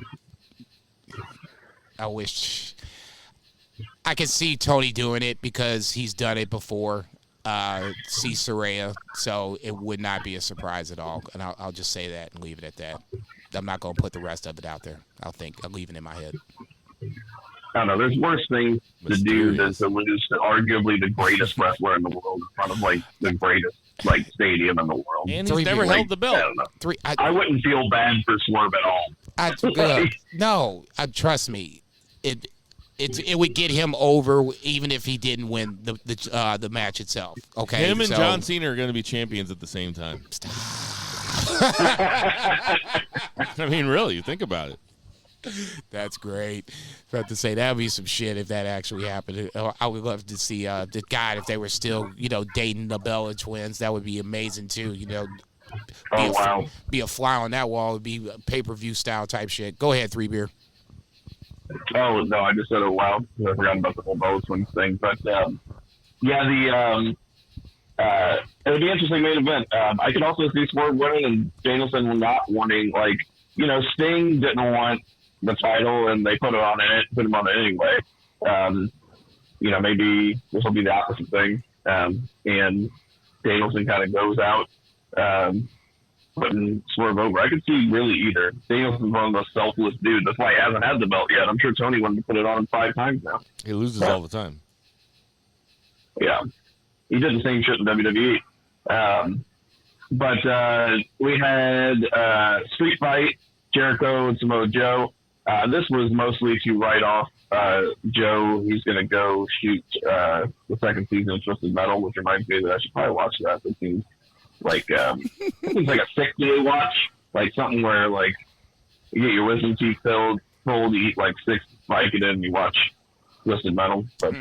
I wish I could see Tony doing it because he's done it before. See Saraya, so it would not be a surprise at all. And I'll just say that and leave it at that. I'm not going to put the rest of it out there. I'll leave it in my head. I don't know. There's worse things to do than to lose to arguably the greatest wrestler in the world in front of like the greatest like stadium in the world. And he's never held the belt. I don't know. I wouldn't feel bad for Swerve at all. No, trust me. It would get him over even if he didn't win the match itself. Okay, him and John Cena are going to be champions at the same time. I mean, really, you think about it. That's great. I have to say that would be some shit if that actually happened. I would love to see the guy if they were still, dating the Bella twins. That would be amazing too. Be a fly on that wall. It'd be a pay-per-view style type shit. Go ahead, 3 Beer. Oh no, I just said oh wow. I forgot about the whole Bella twins thing, but it would be an interesting main event. I could also see Swerve winning and Danielson not wanting, like, Sting didn't want the title and they put him on it anyway. Maybe this will be the opposite thing. And Danielson kind of goes out, putting Swerve over. I could see really either. Danielson's one of the most selfless dudes. That's why he hasn't had the belt yet. I'm sure Tony wanted to put it on him 5 times now. He loses all the time. Yeah. He did the same shit in WWE. But we had Street Fight, Jericho and Samoa Joe. This was mostly to write off Joe. He's going to go shoot the second season of Twisted Metal, which reminds me that I should probably watch that. It seems like a 6-day watch, like something where like you get your wisdom teeth filled, you eat like 6 Vicodin, and you watch Twisted Metal. But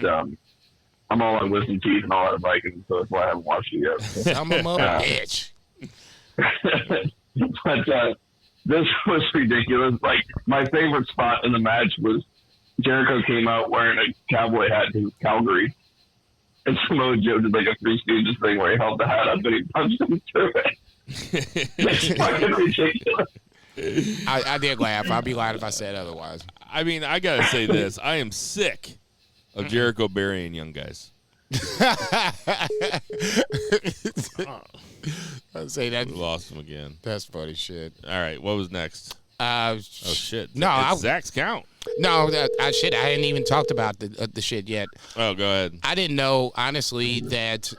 I'm all out of wisdom teeth and all out of Vikings, so that's why I haven't watched it yet. I'm a bitch. But this was ridiculous. Like, my favorite spot in the match was Jericho came out wearing a cowboy hat to Calgary, and Samoa Joe did like a Three Stooges thing where he held the hat up and he punched him through it. It's fucking ridiculous. I did laugh. I'd be lying if I said otherwise. I mean, I gotta say this. I am sick of Jericho burying young guys. I'd say that. We lost him again. That's funny shit. All right, what was next? Oh shit! No, it's Zach's count. No, I hadn't even talked about the shit yet. Oh, go ahead. I didn't know honestly that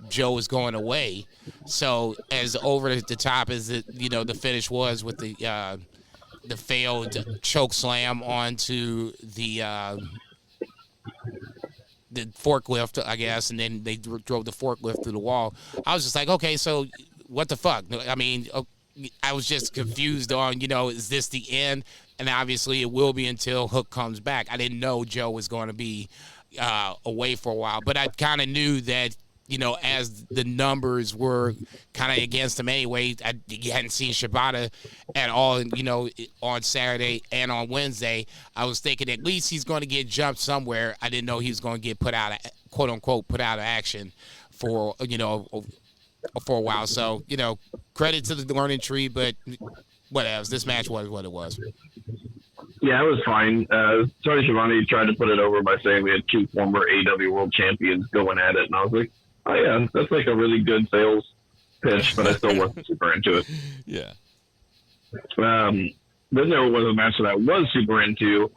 Joe was going away. So as over the top as the finish was with the failed choke slam onto the forklift, I guess, and then they drove the forklift through the wall. I was just like, okay, so what the fuck? I mean, I was just confused on, is this the end? And obviously it will be until Hook comes back. I didn't know Joe was going to be away for a while, but I kind of knew that, as the numbers were kind of against him anyway. You hadn't seen Shibata at all, on Saturday and on Wednesday. I was thinking at least he's going to get jumped somewhere. I didn't know he was going to get put out of, quote unquote, put out of action for a while. So, credit to the learning tree, but whatever. This match was what it was. Yeah, it was fine. Tony Schiavone tried to put it over by saying we had 2 former AEW world champions going at it, and I was like, oh yeah, that's like a really good sales pitch, but I still wasn't super into it. Yeah. Then there was a match that I was super into,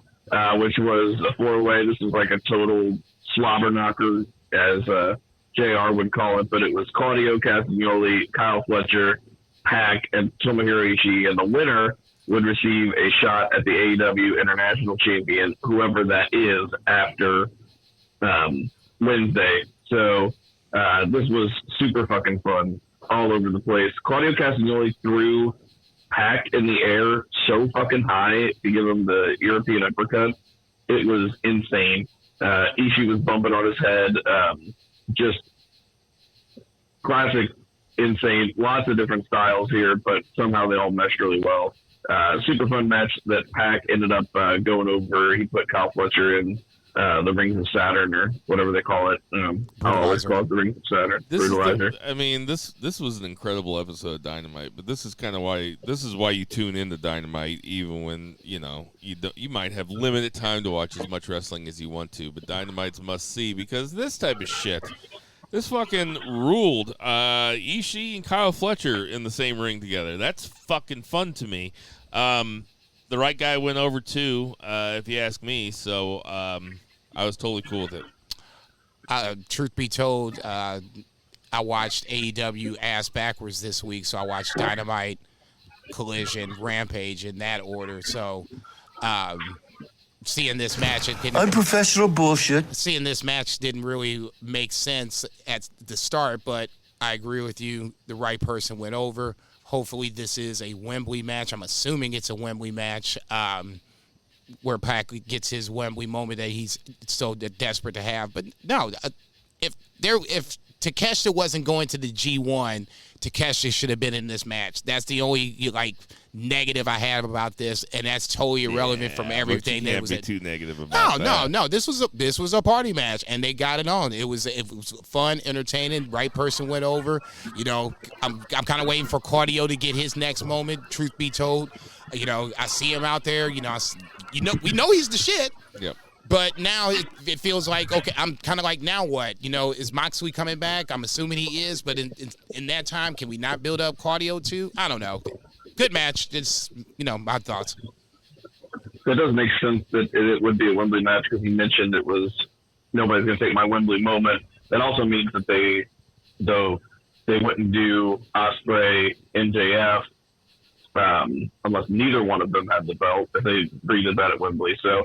which was a 4-way. This is like a total slobber knocker, as JR would call it, but it was Claudio Castagnoli, Kyle Fletcher, Pac, and Tomohiro Ishii, and the winner would receive a shot at the AEW International Champion, whoever that is, after Wednesday. So this was super fucking fun all over the place. Claudio Castagnoli threw Pac in the air so fucking high to give him the European uppercut. It was insane. Ishii was bumping on his head. Just classic, insane. Lots of different styles here, but somehow they all meshed really well. Super fun match that Pac ended up going over. He put Kyle Fletcher in the Rings of Saturn, or whatever they call it. I always call it the Rings of Saturn. This was an incredible episode of Dynamite, but this is why you tune into Dynamite, even when you might have limited time to watch as much wrestling as you want to. But Dynamite's must see, because this type of shit. This fucking ruled. Ishii and Kyle Fletcher in the same ring together. That's fucking fun to me. The the right guy went over too, if you ask me. So I was totally cool with it. Truth be told, I watched AEW ass backwards this week, so I watched Dynamite, Collision, Rampage in that order. So seeing this match, unprofessional bullshit. Seeing this match didn't really make sense at the start, but I agree with you. The right person went over. Hopefully this is a Wembley match. I'm assuming it's a Wembley match. Where Pac gets his Wembley moment that he's so desperate to have. But no, if Takeshita wasn't going to the G1, Takeshita should have been in this match. That's the only negative I have about this, and that's totally irrelevant from everything that was. Can't be too negative about that. No. This was a party match, and they got it on. It was fun, entertaining. Right person went over. I'm kind of waiting for Cardio to get his next moment. Truth be told, I see him out there. We know he's the shit. Yep. But now it feels like, okay, I'm kind of like, now what? Is Moxley coming back? I'm assuming he is, but in that time, can we not build up Cardio too? I don't know. Good match. It's, my thoughts. It does make sense that it would be a Wembley match because he mentioned it was nobody's going to take my Wembley moment. That also means that they wouldn't do Ospreay, MJF, unless neither one of them had the belt, if they redid that at Wembley. So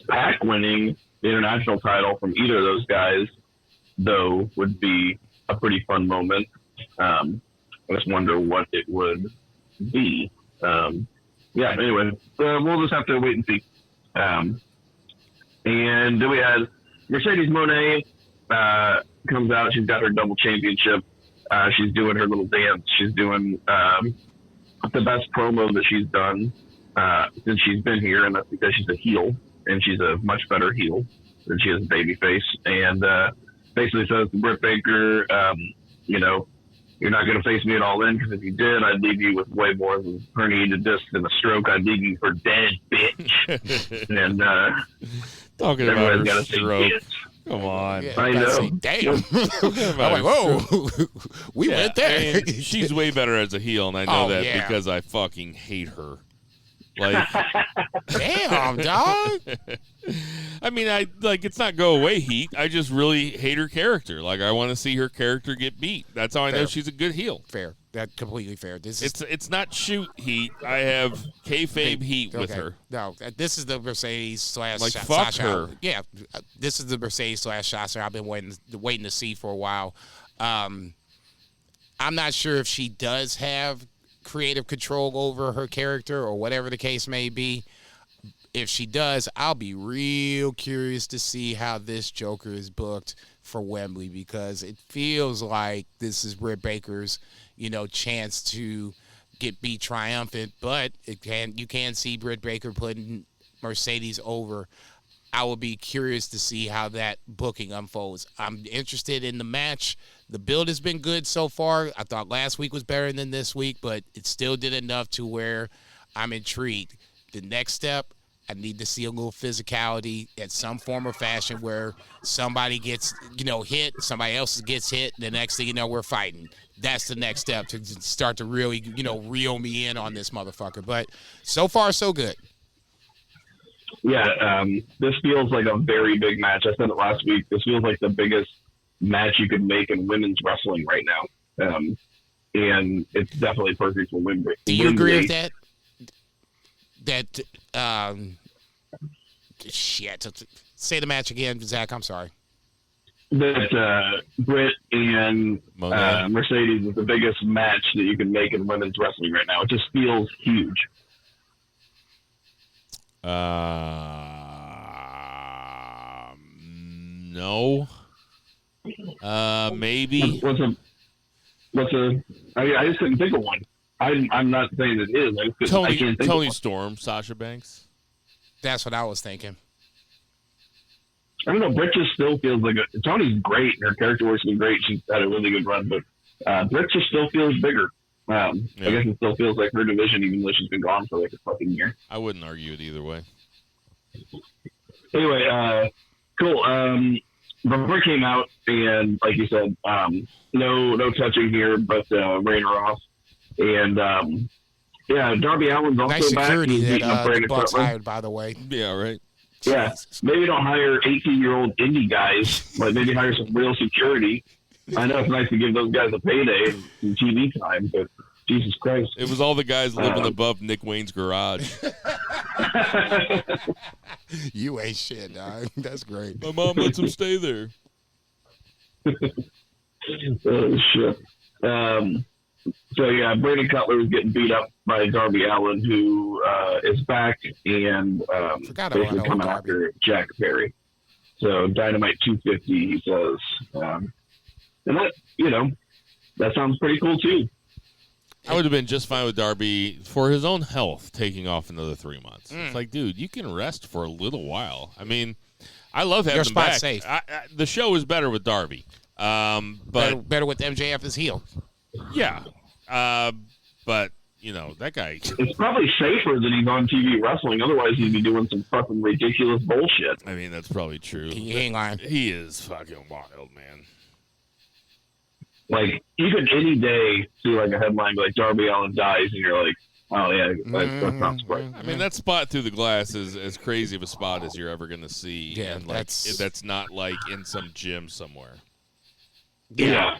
Pac winning the international title from either of those guys, though, would be a pretty fun moment. I just wonder what it would be. Anyway, we'll just have to wait and see. And then we had Mercedes Moné comes out. She's got her double championship. She's doing her little dance. She's doing the best promo that she's done since she's been here, and that's because she's a heel, and she's a much better heel than she is a babyface. And basically says to Britt Baker, you're not going to face me at All In, because if you did, I'd leave you with way more than herniated discs and a stroke. I'd leave you for dead, bitch. And talking about her gotta stroke. Come on. Yeah, I know. say, damn. I'm like, whoa. We went there. She's way better as a heel, and I know that because I fucking hate her. Like, damn, dog. I mean, it's not go away heat. I just really hate her character. Like, I want to see her character get beat. That's how I know she's a good heel. Fair. That's completely fair. It's not shoot heat. I have kayfabe heat with her. No, this is the Mercedes / like Sasha. Fuck her. Yeah, this is the Mercedes / Sasha I've been waiting to see for a while. I'm not sure if she does have creative control over her character or whatever the case may be. If she does, I'll be real curious to see how this Joker is booked for Wembley, because it feels like this is Britt Baker's, chance to be triumphant, but you can see Britt Baker putting Mercedes over. I will be curious to see how that booking unfolds. I'm interested in the match. The build has been good so far. I thought last week was better than this week, but it still did enough to where I'm intrigued. The next step, I need to see a little physicality in some form or fashion where somebody gets, hit, somebody else gets hit, the next thing you know, we're fighting. That's the next step to start to really, reel me in on this motherfucker. But so far, so good. Yeah, this feels like a very big match. I said it last week. This feels like the biggest match you could make in women's wrestling right now. And it's definitely perfect for Wembley. Do you agree with that? Shit. Say the match again, Zach. I'm sorry. That Britt and Mercedes is the biggest match that you can make in women's wrestling right now. It just feels huge. No. Maybe. I just couldn't think of one. I'm not saying it is. I can't think Toni Storm, Sasha Banks. That's what I was thinking. I don't know. Britt just still feels like Toni's great. Her character work's been great. She's had a really good run, but Britt just still feels bigger. I guess it still feels like her division, even though she's been gone for like a fucking year. I wouldn't argue it either way. Anyway, cool. Britt came out, and like you said, no touching here, but ran her off. And Yeah, Darby Allin's also Nice back. security He's that beating up the Brandon Bucks Cutler. hired, by the way. Yeah, right. Yeah, maybe don't hire 18-year-old indie guys, but maybe hire some real security. I know it's nice to give those guys a payday and some TV time, but Jesus Christ. It was all the guys living above Nick Wayne's garage. You ain't shit, dog. That's great. My mom lets him stay there. Oh, shit. So, yeah, Brandon Cutler was getting beat up by Darby Allin, who is back and basically coming after Jack Perry. So, Dynamite 250, he says. And that, that sounds pretty cool, too. I would have been just fine with Darby for his own health taking off another 3 months. It's like, dude, you can rest for a little while. I mean, I love having him back. Safe. The show is better with Darby. But better with MJF as heel. Yeah. But, that guy. It's probably safer that he's on TV wrestling. Otherwise, he'd be doing some fucking ridiculous bullshit. I mean, that's probably true. He ain't lying. He is fucking wild, man. Like, you could any day see, like, a headline like Darby Allin dies, and you're like, oh, yeah, that's not surprising. I mean, that spot through the glass is as crazy of a spot as you're ever going to see. Yeah, and that's not, like, in some gym somewhere. Yeah.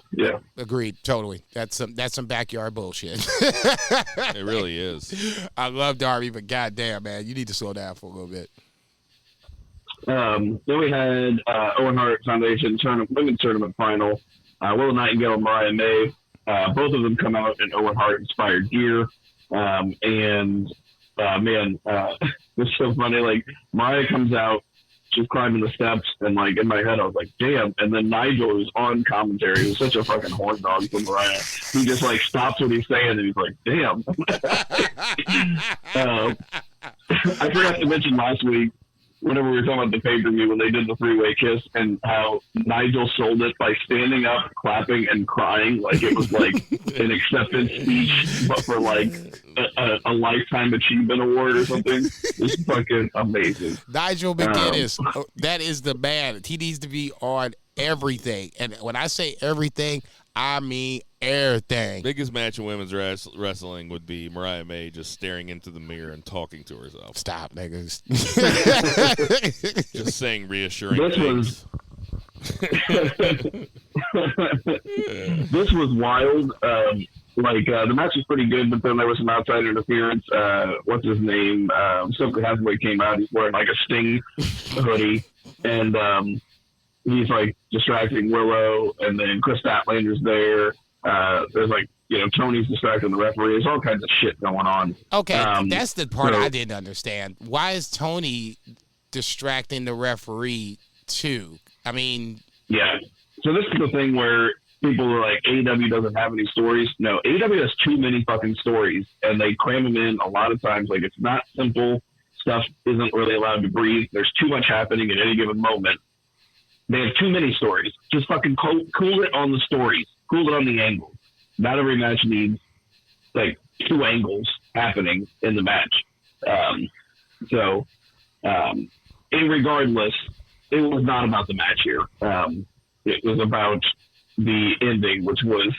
Agreed, totally. That's some backyard bullshit. It really is. I love Darby, but goddamn, man, you need to slow down for a little bit. Then we had Owen Hart Foundation Women's Tournament Final. Will Nightingale and Mariah May. Both of them come out in Owen Hart inspired gear. It's so funny. Like, Mariah comes out, she's climbing the steps, and like in my head, I was like, damn. And then Nigel was on commentary. He was such a fucking horn dog for Mariah. He just like stops what he's saying, and he's like, damn. I forgot to mention last week, whenever we were talking about the pay-per-view, when they did the three-way kiss, and how Nigel sold it by standing up, clapping, and crying like it was like an acceptance speech, but for like a lifetime achievement award or something. It's fucking amazing. Nigel McGuinness, that is the man. He needs to be on everything. And when I say everything, I mean everything. Biggest match in women's wrestling would be Mariah May just staring into the mirror and talking to herself. Stop, niggas. Just saying reassuring things. This was wild. The match was pretty good, but then there was some outside interference. What's his name? Stokely Hathaway came out. He's wearing like a Sting hoodie, and he's like distracting Willow, and then Chris Statlander's there. There's like, Tony's distracting the referee. There's all kinds of shit going on. Okay, that's the part I didn't understand. Why is Tony distracting the referee too? I mean, yeah. So this is the thing where people are like, AEW doesn't have any stories. No, AEW has too many fucking stories, and they cram them in a lot of times. Like, it's not simple. Stuff isn't really allowed to breathe. There's too much happening at any given moment. They have too many stories. Just fucking cool it on the stories. Cool it on the angles. Not every match needs like two angles happening in the match. Regardless, it was not about the match here. It was about the ending, which was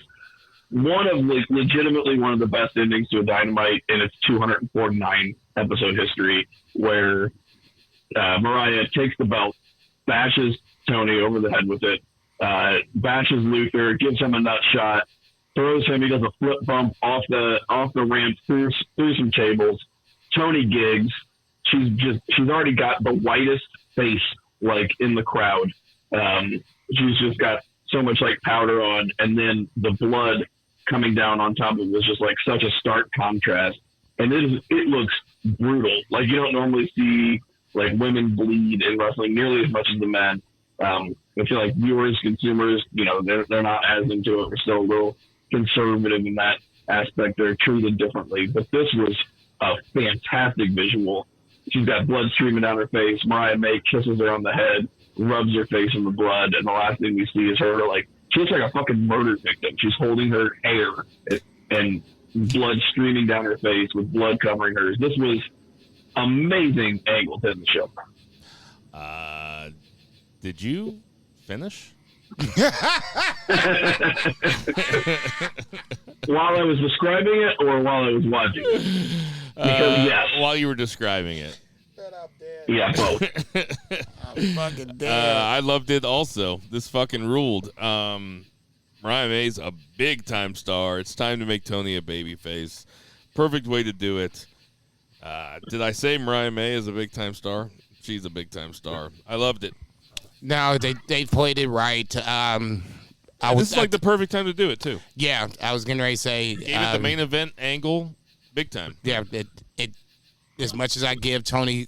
legitimately one of the best endings to a Dynamite in its 249 episode history, where Mariah takes the belt, bashes Tony over the head with it, bashes Luther, gives him a nut shot, throws him. He does a flip bump off the ramp through some tables. Tony gigs. She's already got the whitest face like in the crowd. She's just got so much like powder on, and then the blood coming down on top of it was just like such a stark contrast. And it looks brutal. Like, you don't normally see like women bleed in wrestling nearly as much as the men. I feel like viewers, consumers, they're not as into it. We're still a little conservative in that aspect. They're treated differently. But this was a fantastic visual. She's got blood streaming down her face. Mariah May kisses her on the head, rubs her face in the blood, and the last thing we see is her she looks like a fucking murder victim. She's holding her hair and blood streaming down her face with blood covering hers. This was amazing angle to the show. Did you finish? While I was describing it or while I was watching it? Because, yes. While you were describing it. Yeah, both. I'm fucking dead. I loved it also. This fucking ruled. Mariah May's a big-time star. It's time to make Toni a babyface. Perfect way to do it. Did I say Mariah May is a big-time star? She's a big-time star. I loved it. No, they played it right. This is like the perfect time to do it, too. Yeah, I was getting ready to say. Gave it the main event angle, big time. Yeah, it as much as I give Toni,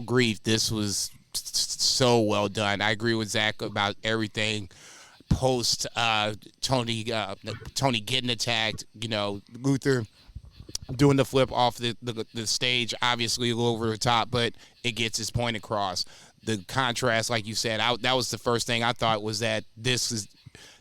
grief, this was so well done. I agree with Zach about everything post Toni getting attacked. Gunther doing the flip off the stage, obviously a little over the top, but it gets his point across. The contrast, like you said, that was the first thing I thought was that this is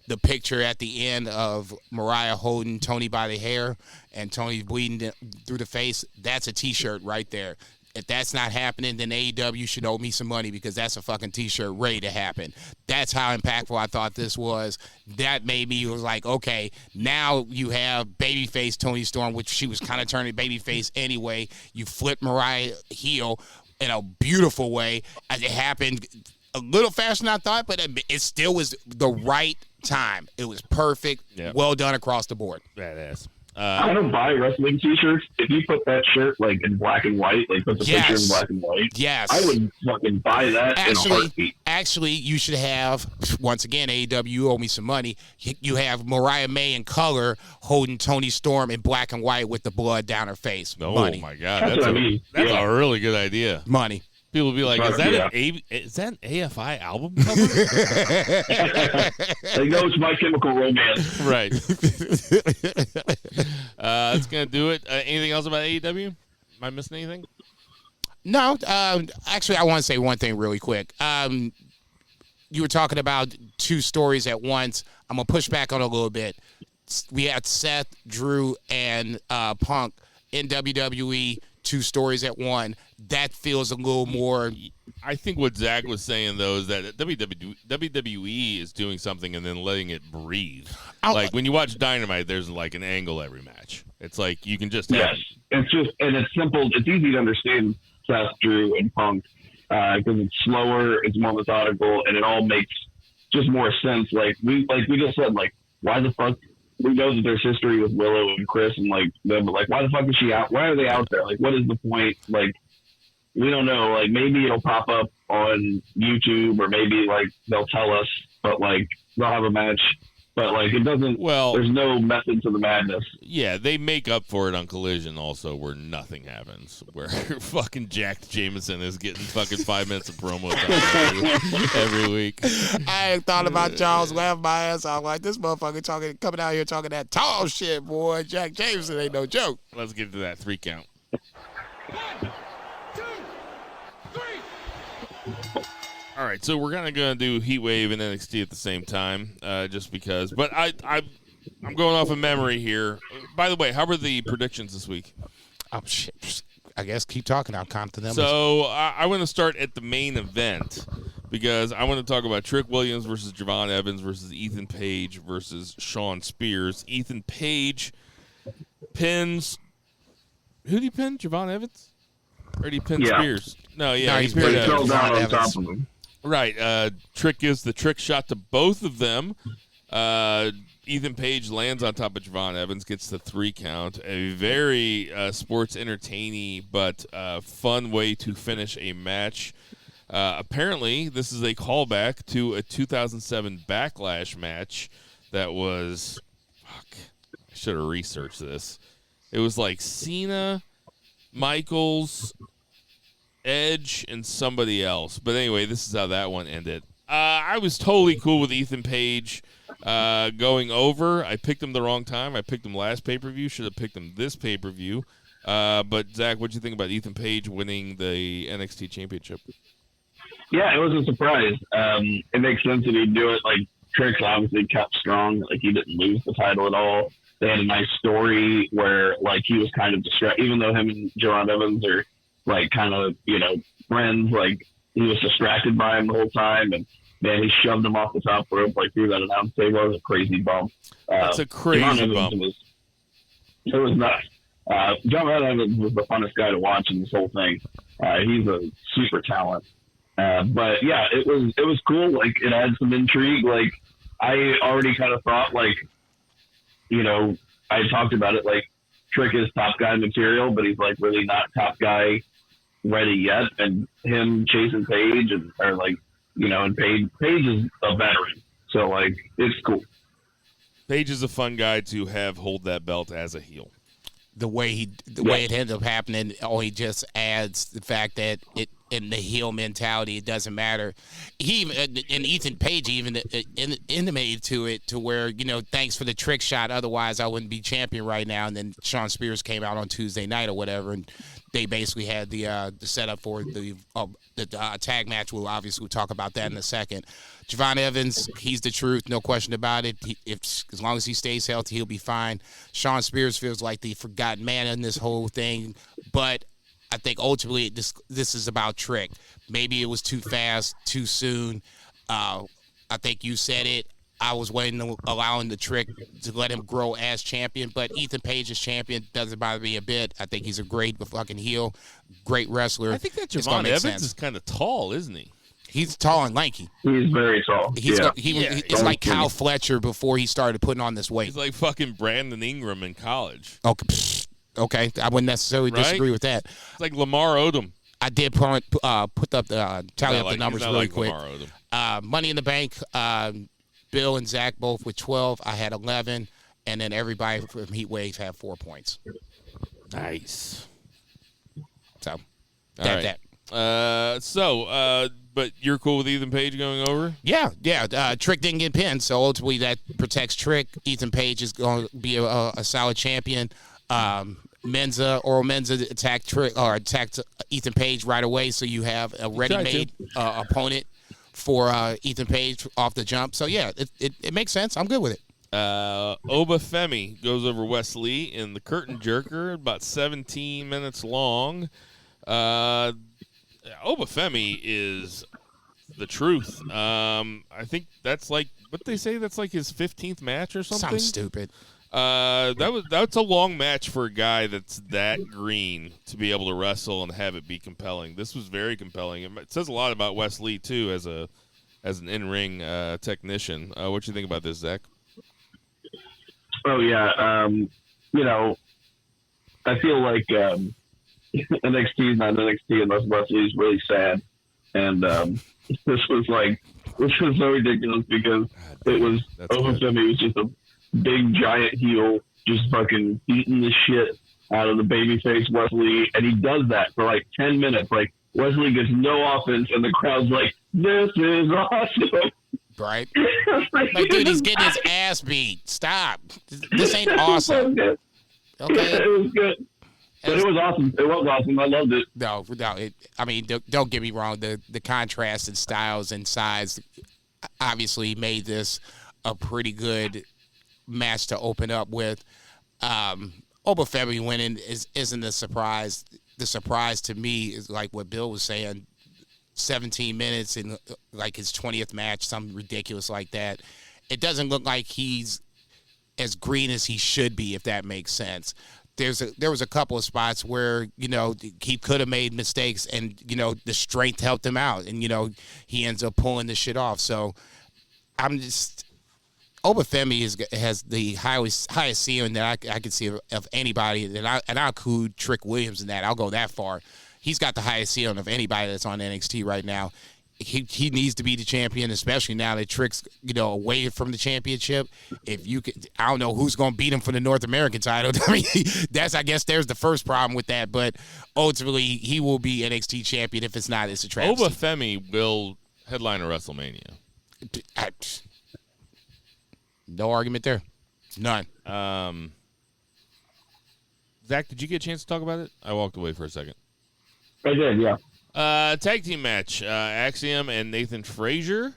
the picture at the end of Mariah holding Toni by the hair and Toni bleeding through the face. That's a T-shirt right there. If that's not happening, then AEW should owe me some money because that's a fucking T-shirt ready to happen. That's how impactful I thought this was. That made me was like, okay, now you have babyface Toni Storm, which she was kind of turning babyface anyway. You flip Mariah heel in a beautiful way. It happened a little faster than I thought, but it still was the right time. It was perfect. Yep. Well done across the board. Badass. I don't buy wrestling T-shirts. If you put that shirt like in black and white, like put the picture in black and white, I would fucking buy that in a heartbeat. Actually, you should have, once again, AEW, you owe me some money. You have Mariah May in color holding Toni Storm in black and white with the blood down her face. Oh, money. My God. That's a really good idea. Money. People will be like, is that an AFI album cover? They know it's My Chemical Romance. Right. That's going to do it. Anything else about AEW? Am I missing anything? No. Actually, I want to say one thing really quick. You were talking about two stories at once. I'm going to push back on it a little bit. We had Seth, Drew, and Punk in WWE, two stories at one. That feels a little more. I think what Zach was saying, though, is that WWE is doing something and then letting it breathe. Like when you watch Dynamite, there's like an angle every match. It's like you can just have it's simple. It's easy to understand Seth, Drew, and Punk because it's slower, it's more methodical, and it all makes just more sense. Like we just said, like why the fuck. We know that there's history with Willow and Chris and like them, but like, why the fuck is she out? Why are they out there? Like, what is the point? Like, we don't know. Like, maybe it'll pop up on YouTube or maybe like they'll tell us, but like they'll have a match. But like it doesn't. Well, there's no method to the madness. Yeah, they make up for it on Collision also, where nothing happens, where fucking Jack Jameson is getting fucking 5 minutes of promo time every week. I ain't thought about Charles laughing my ass off like this motherfucker coming out here talking that tall shit, boy. Jack Jameson ain't no joke. Let's get to that 3 count. 1, 2, 3. All right, so we're gonna do Heatwave and NXT at the same time, just because. But I'm going off of memory here. By the way, how were the predictions this week? Oh shit! I guess keep talking. I'll count to them. So I want to start at the main event because I want to talk about Trick Williams versus Javon Evans versus Ethan Page versus Shawn Spears. Ethan Page pins. Who did he pin? Javon Evans? Or did he pin Spears? No, he's pinned Javon down on Evans. top of him. Right. Trick gives the trick shot to both of them. Ethan Page lands on top of Javon Evans, gets the 3 count. A very sports entertaining but fun way to finish a match. Apparently, this is a callback to a 2007 Backlash match that was. Fuck. I should have researched this. It was like Cena, Michaels, Edge, and somebody else. But anyway, this is how that one ended. I was totally cool with Ethan Page going over. I picked him the wrong time. I picked him last pay-per-view. Should have picked him this pay-per-view. But, Zach, what do you think about Ethan Page winning the NXT Championship? Yeah, it was a surprise. It makes sense that he'd do it. Like, Trick's obviously kept strong. Like, he didn't lose the title at all. They had a nice story where, like, he was kind of distracted. Even though him and Javon Evans are like kind of, friends, like he was distracted by him the whole time. And man, he shoved him off the top rope, like through that announce table. It was a crazy bump. That's a crazy bump. It was nuts. John Evans was the funnest guy to watch in this whole thing. He's a super talent. But yeah, it was cool. Like, it had some intrigue. Like, I already kind of thought, like, you know, I talked about it, like, Trick is top guy material, but he's like really not top guy ready yet. And him chasing Paige and Paige is a veteran. So, like, it's cool. Paige is a fun guy to have hold that belt as a heel. The way it ended up happening only just adds the fact that it in the heel mentality, it doesn't matter. And Ethan Page even intimated to it to where, you know, thanks for the trick shot. Otherwise, I wouldn't be champion right now. And then Shawn Spears came out on Tuesday night or whatever, and they basically had the setup for the tag match. We'll talk about that in a second. Javon Evans, he's the truth, no question about it. As long as he stays healthy, he'll be fine. Shawn Spears feels like the forgotten man in this whole thing, but I think ultimately this is about Trick. Maybe it was too fast, too soon. I think you said it. I was allowing the Trick to let him grow as champion, but Ethan Page as champion doesn't bother me a bit. I think he's a great fucking heel, great wrestler. I think that Javon Evans is kind of tall, isn't he? He's tall and lanky. He's very tall. It's like Kyle Fletcher before he started putting on this weight. He's like fucking Brandon Ingram in college. Okay. I wouldn't necessarily disagree with that. It's like Lamar Odom. I did put up tally up the numbers really quick. Money in the Bank, Bill and Zach both with 12. I had 11, and then everybody from Heatwave had 4 points. Nice. So, that. But you're cool with Ethan Page going over? Yeah. Trick didn't get pinned, so ultimately that protects Trick. Ethan Page is going to be a solid champion. Oral Menza attacked Ethan Page right away, so you have a ready-made opponent for Ethan Page off the jump. So yeah, it makes sense. I'm good with it. Oba Femi goes over Wes Lee in the curtain jerker, about 17 minutes long. Oba Femi is the truth. I think that's like what they say. That's like his 15th match or something. Sounds stupid. That's a long match for a guy that's that green to be able to wrestle and have it be compelling. This was very compelling. It says a lot about Wes Lee too as an in-ring technician. What you think about this, Zach? Oh yeah, you know, I feel like NXT is not NXT unless Wes Lee's really sad, and this was so ridiculous because it was Oba Femi was just a big giant heel just fucking beating the shit out of the babyface Wes Lee, and he does that for like 10 minutes. Like, Wes Lee gets no offense, and the crowd's like, "This is awesome." Right? Like, dude, he's getting his ass beat. Stop. This ain't awesome. Okay. It was good. But it was awesome. It was awesome. I loved it. No. Don't get me wrong. The contrast in styles and size obviously made this a pretty good match to open up with. Oba Femi winning isn't a surprise. The surprise to me is like what Bill was saying, 17 minutes in like his 20th match, something ridiculous like that. It doesn't look like he's as green as he should be, if that makes sense. There was a couple of spots where, you know, he could have made mistakes and, you know, the strength helped him out, and, you know, he ends up pulling the shit off. So Oba Femi has the highest ceiling that I could see of anybody, and I'll include Trick Williams in that. I'll go that far. He's got the highest ceiling of anybody that's on NXT right now. He needs to be the champion, especially now that Trick's, you know, away from the championship. If you could, I don't know who's going to beat him for the North American title. I mean, I guess there's the first problem with that. But ultimately, he will be NXT champion. If it's not, it's a travesty. Oba Femi will headline a WrestleMania. No argument there. None. Zach, did you get a chance to talk about it? I walked away for a second. I did, yeah. Tag team match. Axiom and Nathan Frazier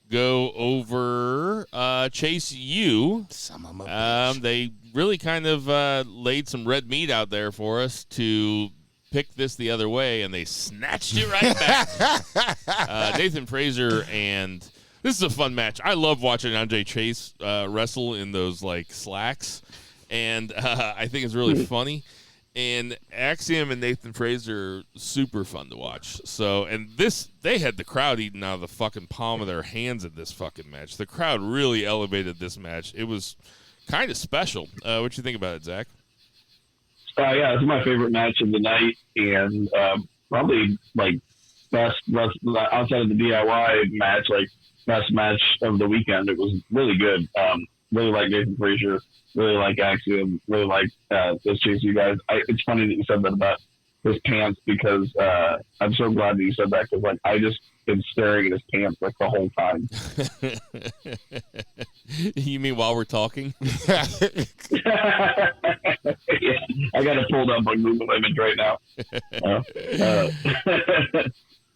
go over Chase U. They really kind of laid some red meat out there for us to pick this the other way, and they snatched it right back. Nathan Frazier, and this is a fun match. I love watching Andre Chase wrestle in those like slacks. and I think it's really funny. And Axiom and Nathan Fraser are super fun to watch. So, and they had the crowd eating out of the fucking palm of their hands in this fucking match. The crowd really elevated this match. It was kind of special. What you think about it, Zach? Yeah, it's my favorite match of the night, and probably like best outside of the DIY match, like best match of the weekend. It was really good. Really like Nathan Frazier. Really like Axiom. Really like those two guys. It's funny that you said that about his pants because I'm so glad that you said that because like I just been staring at his pants like the whole time. You mean while we're talking? Yeah, I got it pulled up on Google Image right now.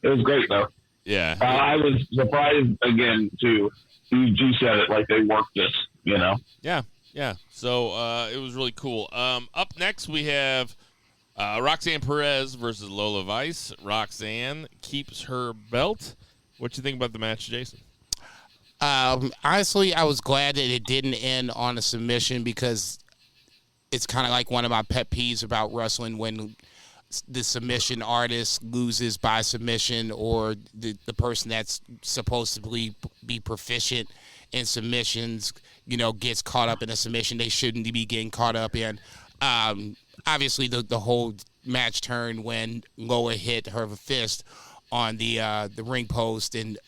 It was great though. Yeah. I was surprised again too. You said it like they worked this, you know? Yeah. Yeah. So it was really cool. Up next we have Roxanne Perez versus Lola Vice. Roxanne keeps her belt. What you think about the match, Jason? Honestly, I was glad that it didn't end on a submission because it's kind of like one of my pet peeves about wrestling when the submission artist loses by submission or the person that's supposed to be proficient in submissions, gets caught up in a submission they shouldn't be getting caught up in. Obviously, the whole match turned when Lola hit her fist on the ring post and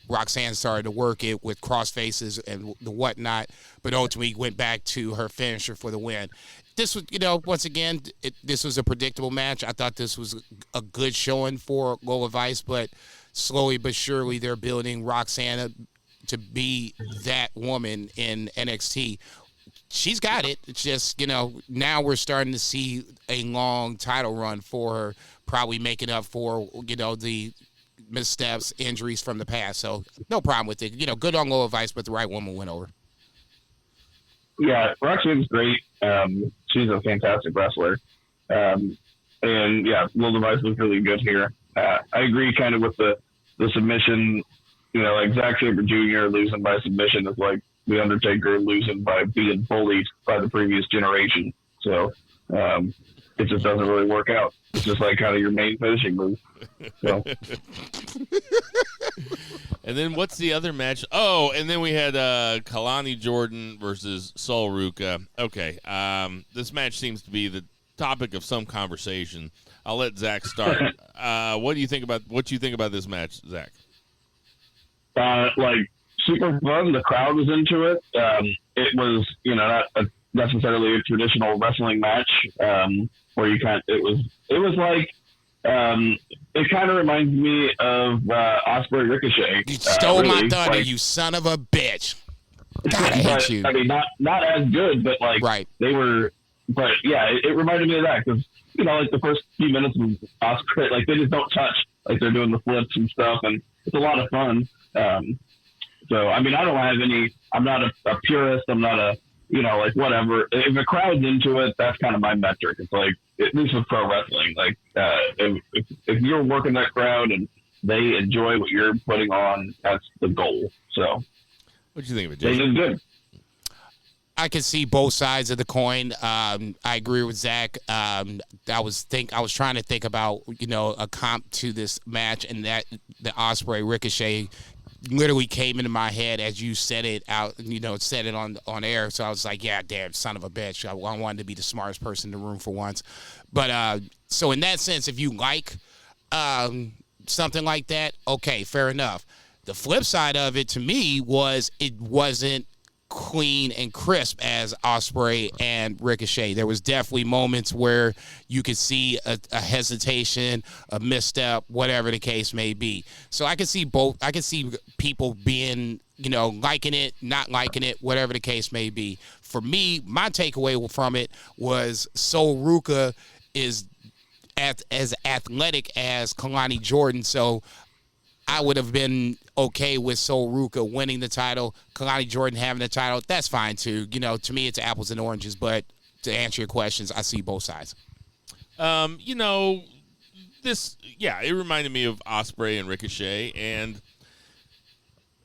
Roxanne started to work it with cross faces and the whatnot, but ultimately went back to her finisher for the win. This was, once again, this was a predictable match. I thought this was a good showing for Lola Vice, but slowly but surely they're building Roxanne to be that woman in NXT. She's got it. It's just, now we're starting to see a long title run for her, probably making up for, the missteps, injuries from the past. So no problem with it. Good on Lola Vice, but the right woman went over. Yeah, Roxanne's great. She's a fantastic wrestler. And yeah, Lola Vice was really good here. I agree kind of with the submission, like Zack Sabre Jr. losing by submission is like The Undertaker losing by being bullied by the previous generation. So it just doesn't really work out. It's just like kind of your main finishing move. So. And then what's the other match? Oh, and then we had Kalani Jordan versus Sol Ruca. Okay, this match seems to be the topic of some conversation. I'll let Zach start. What you think about this match, Zach? Like super fun. The crowd was into it. It was, not necessarily a traditional wrestling match where you can't. It was like. It kind of reminds me of Ospreay Ricochet. You stole my thunder, like, you son of a bitch. God, I hate you. I mean, not as good, but like right. They were. But yeah, it reminded me of that because like the first few minutes of Ospreay, like they just don't touch, like they're doing the flips and stuff, and it's a lot of fun. So I mean, I don't have any. I'm not a purist. I'm not a like whatever. If the crowd's into it, that's kind of my metric. It's like at least with pro wrestling, like if you're working that crowd and they enjoy what you're putting on, that's the goal. So, what do you think of it, Jason? They did good. I can see both sides of the coin. I agree with Zach. I was trying to think about a comp to this match, and that the Ospreay Ricochet literally came into my head as you said it out, said it on air. So I was like, yeah, damn, son of a bitch. I wanted to be the smartest person in the room for once. But so in that sense, if you like something like that, okay, fair enough. The flip side of it to me was it wasn't clean and crisp as Ospreay and Ricochet. There was definitely moments where you could see a hesitation, a misstep, whatever the case may be. So I could see both. I could see people being, liking it, not liking it, whatever the case may be. For me, my takeaway from it was Sol Ruca is as athletic as Kalani Jordan. So I would have been okay with Sol Ruca winning the title, Kalani Jordan having the title. That's fine too. To me, it's apples and oranges. But to answer your questions, I see both sides. It reminded me of Ospreay and Ricochet, and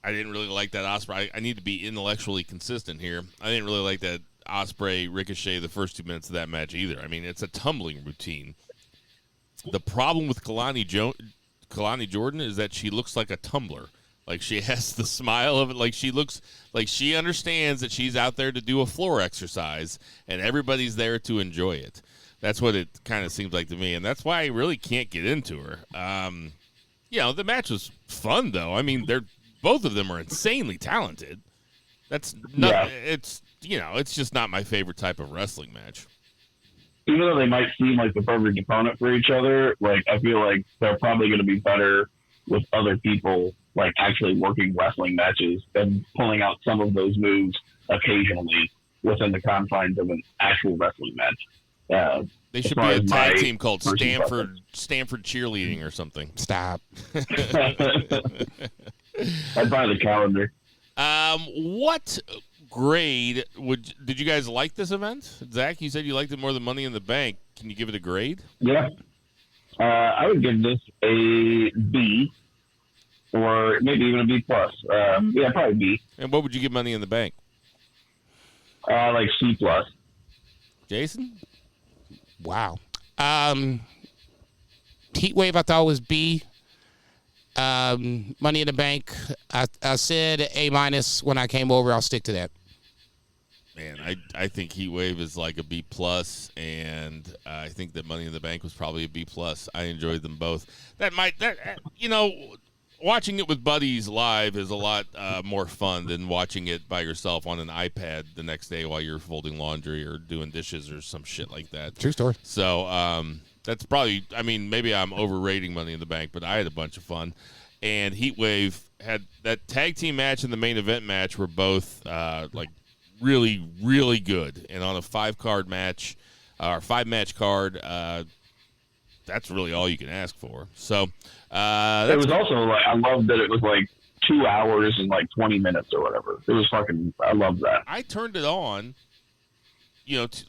I didn't really like that Ospreay. I need to be intellectually consistent here. I didn't really like that Ospreay Ricochet the first 2 minutes of that match either. I mean, it's a tumbling routine. The problem with Kalani Jordan is that she looks like a tumbler. Like, she has the smile of it. Like, she looks like she understands that she's out there to do a floor exercise, and everybody's there to enjoy it. That's what it kind of seems like to me, and that's why I really can't get into her. The match was fun, though. I mean, both of them are insanely talented. That's not. It's just not my favorite type of wrestling match. Even though they might seem like the perfect opponent for each other, like, I feel like they're probably going to be better with other people, like, actually working wrestling matches and pulling out some of those moves occasionally within the confines of an actual wrestling match. They should be a tag team called Stanford Cheerleading or something. Stop. I'd buy the calendar. What grade did you guys like this event? Zach, you said you liked it more than Money in the Bank. Can you give it a grade? Yeah. I would give this a B, or maybe even a B plus. Yeah, probably B. And what would you give Money in the Bank? Like C plus. Jason? Wow. Heatwave I thought was B. Money in the Bank, I said A minus when I came over. I'll stick to that. Man, I think Heatwave is like a B plus, and I think that Money in the Bank was probably a B plus. I enjoyed them both. Watching it with buddies live is a lot more fun than watching it by yourself on an iPad the next day while you're folding laundry or doing dishes or some shit like that. True story. So that's probably, I mean, maybe I'm overrating Money in the Bank, but I had a bunch of fun. And Heatwave had that tag team match and the main event match were both really, really good. And on a 5-card match, or 5-match card, that's really all you can ask for. So it was also like, I loved that it was like 2 hours and like 20 minutes or whatever. It was fucking, I love that. I turned it on,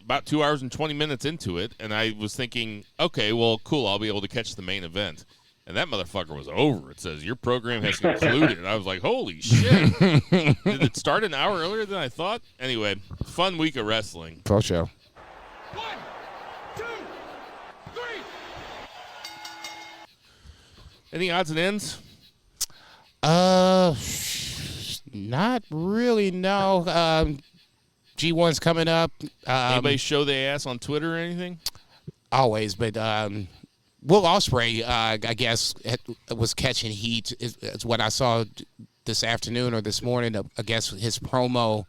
about 2 hours and 20 minutes into it, and I was thinking, okay, well, cool, I'll be able to catch the main event. And that motherfucker was over. It says, your program has concluded. I was like, holy shit. Did it start an hour earlier than I thought? Anyway, fun week of wrestling. Pro show. 1, 2, 3. Any odds and ends? Not really, no. G1's coming up. Anybody show their ass on Twitter or anything? Always, but Will Ospreay, I guess, was catching heat. Is what I saw this afternoon or this morning. I guess his promo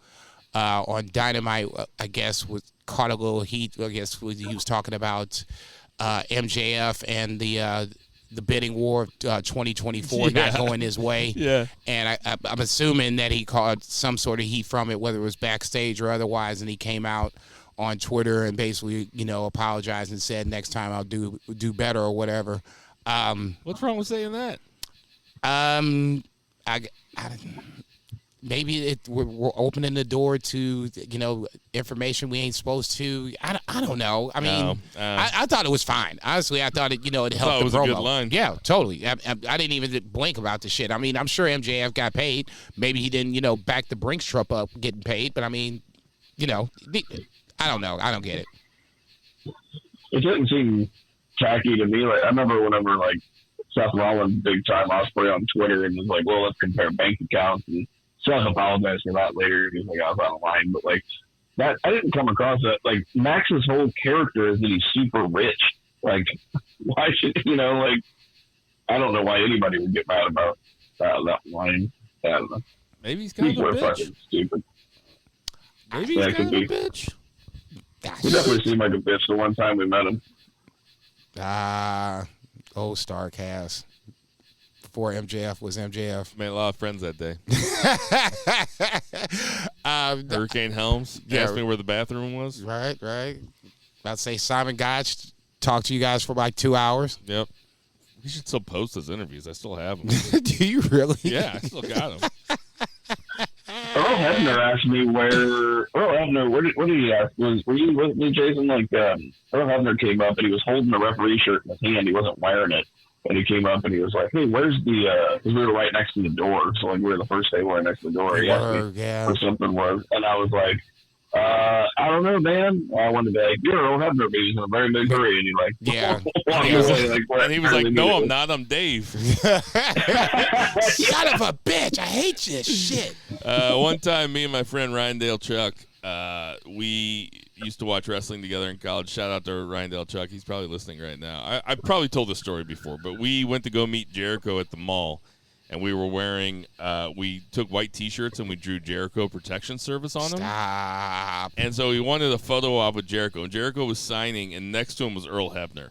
on Dynamite, I guess, was caught a little heat. I guess he was talking about MJF and the bidding war of 2024 not going his way. Yeah. And I'm assuming that he caught some sort of heat from it, whether it was backstage or otherwise, and he came out on Twitter and basically, apologized and said next time I'll do better or whatever. What's wrong with saying that? Maybe we're opening the door to information we ain't supposed to. I don't know. I mean, I thought it was fine. Honestly, I thought it it helped. It was the promo. a good line. Yeah, totally. I didn't even blink about the shit. I mean, I'm sure MJF got paid. Maybe he didn't back the Brinks truck up getting paid. But I mean, I don't know. I don't get it. It didn't seem tacky to me. Like, I remember whenever like Seth Rollins big time Ospreay on Twitter and was like, "Well, let's compare bank accounts." And Seth apologized for that later. He's like, "I was out of line," but like that, I didn't come across that. Like Max's whole character is that he's super rich. Like, why should like? I don't know why anybody would get mad about that line. I don't know. Maybe he's kind of a bitch. Fucking stupid. Maybe he's kind of a bitch. He definitely seemed like a bitch the one time we met him. Old Starcast. Before MJF was MJF. Made a lot of friends that day. Hurricane Helms. You asked me where the bathroom was. Right. About to say Simon Gotch talked to you guys for like 2 hours. Yep. We should still post those interviews. I still have them. Do you really? Yeah, I still got them. Earl Hebner asked me where did he ask? Were you with me, Jason? Like, Earl Hebner came up and he was holding the referee shirt in his hand. He wasn't wearing it. And he came up and he was like, "Hey, where's the, because we were right next to the door. So, like, we were the first table right next to the door. He asked me where something was. And I was like, I don't know, man. I wanted to be like, you're Earl Hebner, but he's in a very big hurry. And you're like, Yeah. walk Yeah. away, And he was like, no, I'm not. I'm Dave. Son of a bitch. I hate this shit. One time, me and my friend Ryandale Chuck, we used to watch wrestling together in college. Shout out to Ryandale Chuck. He's probably listening right now. I've probably told this story before, but we went to go meet Jericho at the mall, and we were wearing, we took white T-shirts and we drew Jericho Protection Service on them. Stop. And so we wanted a photo op with Jericho. And Jericho was signing, and next to him was Earl Hebner.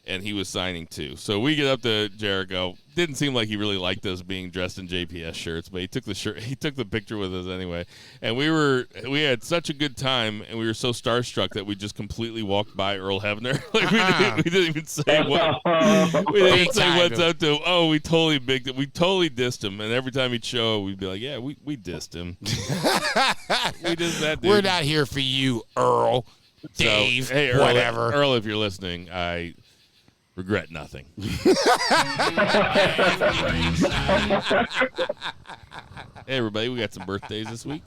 And he was signing too. So we get up to Jericho. Didn't seem like he really liked us being dressed in JPS shirts, but he took the picture with us anyway. And we had such a good time, and we were so starstruck that we just completely walked by Earl Hebner. Like we didn't even say what. We didn't even say what's up to him. Oh, we totally dissed him. And every time he'd show up, we'd be like, yeah, we dissed him. We dissed that dude. We're not here for you, Earl. Dave, so, hey, Earl, whatever. Earl, if you're listening, I regret nothing. Hey, everybody, we got some birthdays this week.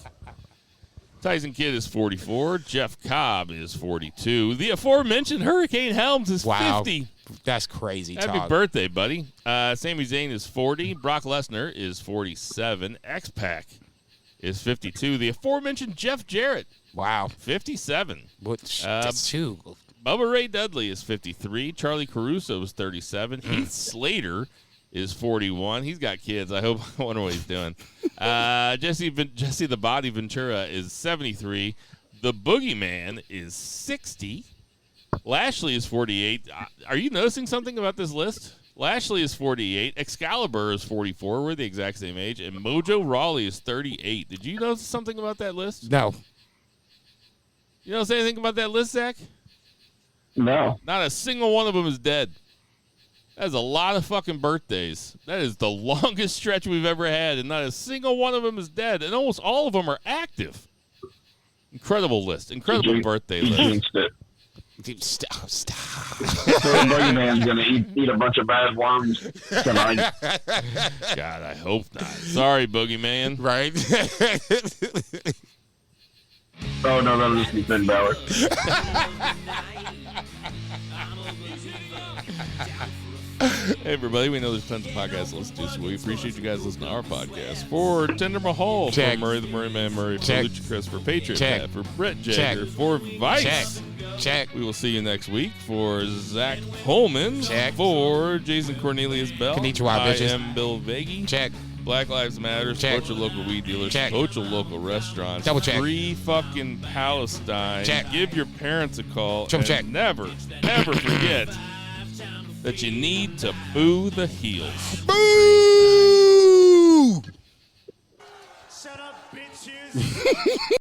Tyson Kidd is 44. Jeff Cobb is 42. The aforementioned Hurricane Helms is 50. That's crazy Happy talk. birthday, buddy. Sami Zayn is 40. Brock Lesnar is 47. X-Pac is 52. The aforementioned Jeff Jarrett, Wow. 57. That's two. Bubba Ray Dudley is 53. Charlie Caruso is 37. Heath Slater is 41. He's got kids. I wonder what he's doing. Jesse the Body Ventura is 73. The Boogeyman is 60. Lashley is 48. Are you noticing something about this list? Lashley is 48. Excalibur is 44. We're the exact same age. And Mojo Rawley is 38. Did you notice something about that list? No. You notice anything about that list, Zach? No. Not a single one of them is dead. That is a lot of fucking birthdays. That is the longest stretch we've ever had, and not a single one of them is dead. And almost all of them are active. Incredible list. Incredible birthday He list. jinxed it. Dude, stop. So the Boogeyman's going to eat a bunch of bad worms tonight. God, I hope not. Sorry, Boogeyman. Right? Oh, no, that'll just be Finn Balor. Hey, everybody, we know there's tons of podcasts to listen to, so we appreciate you guys listening to our podcast. For Tinder Mahal, Check. for Murray the Murray Man Murray, for Check. Lucha Chris, for Patriot Check. Pat, for Brett Jagger, Check. for Vice. Check. We will see you next week. For Zach Pullman, Check. for Jason Cornelius Bell, Konnichiwa, I bitches. am Bill Vagey. Check. Black Lives Matter. Check. Support your local weed dealers. Check. Support your local restaurants. Double check. Free fucking Palestine. Check. Give your parents a call. Triple and check. Never, ever forget that you need to boo the heels. Boo! Shut up, bitches.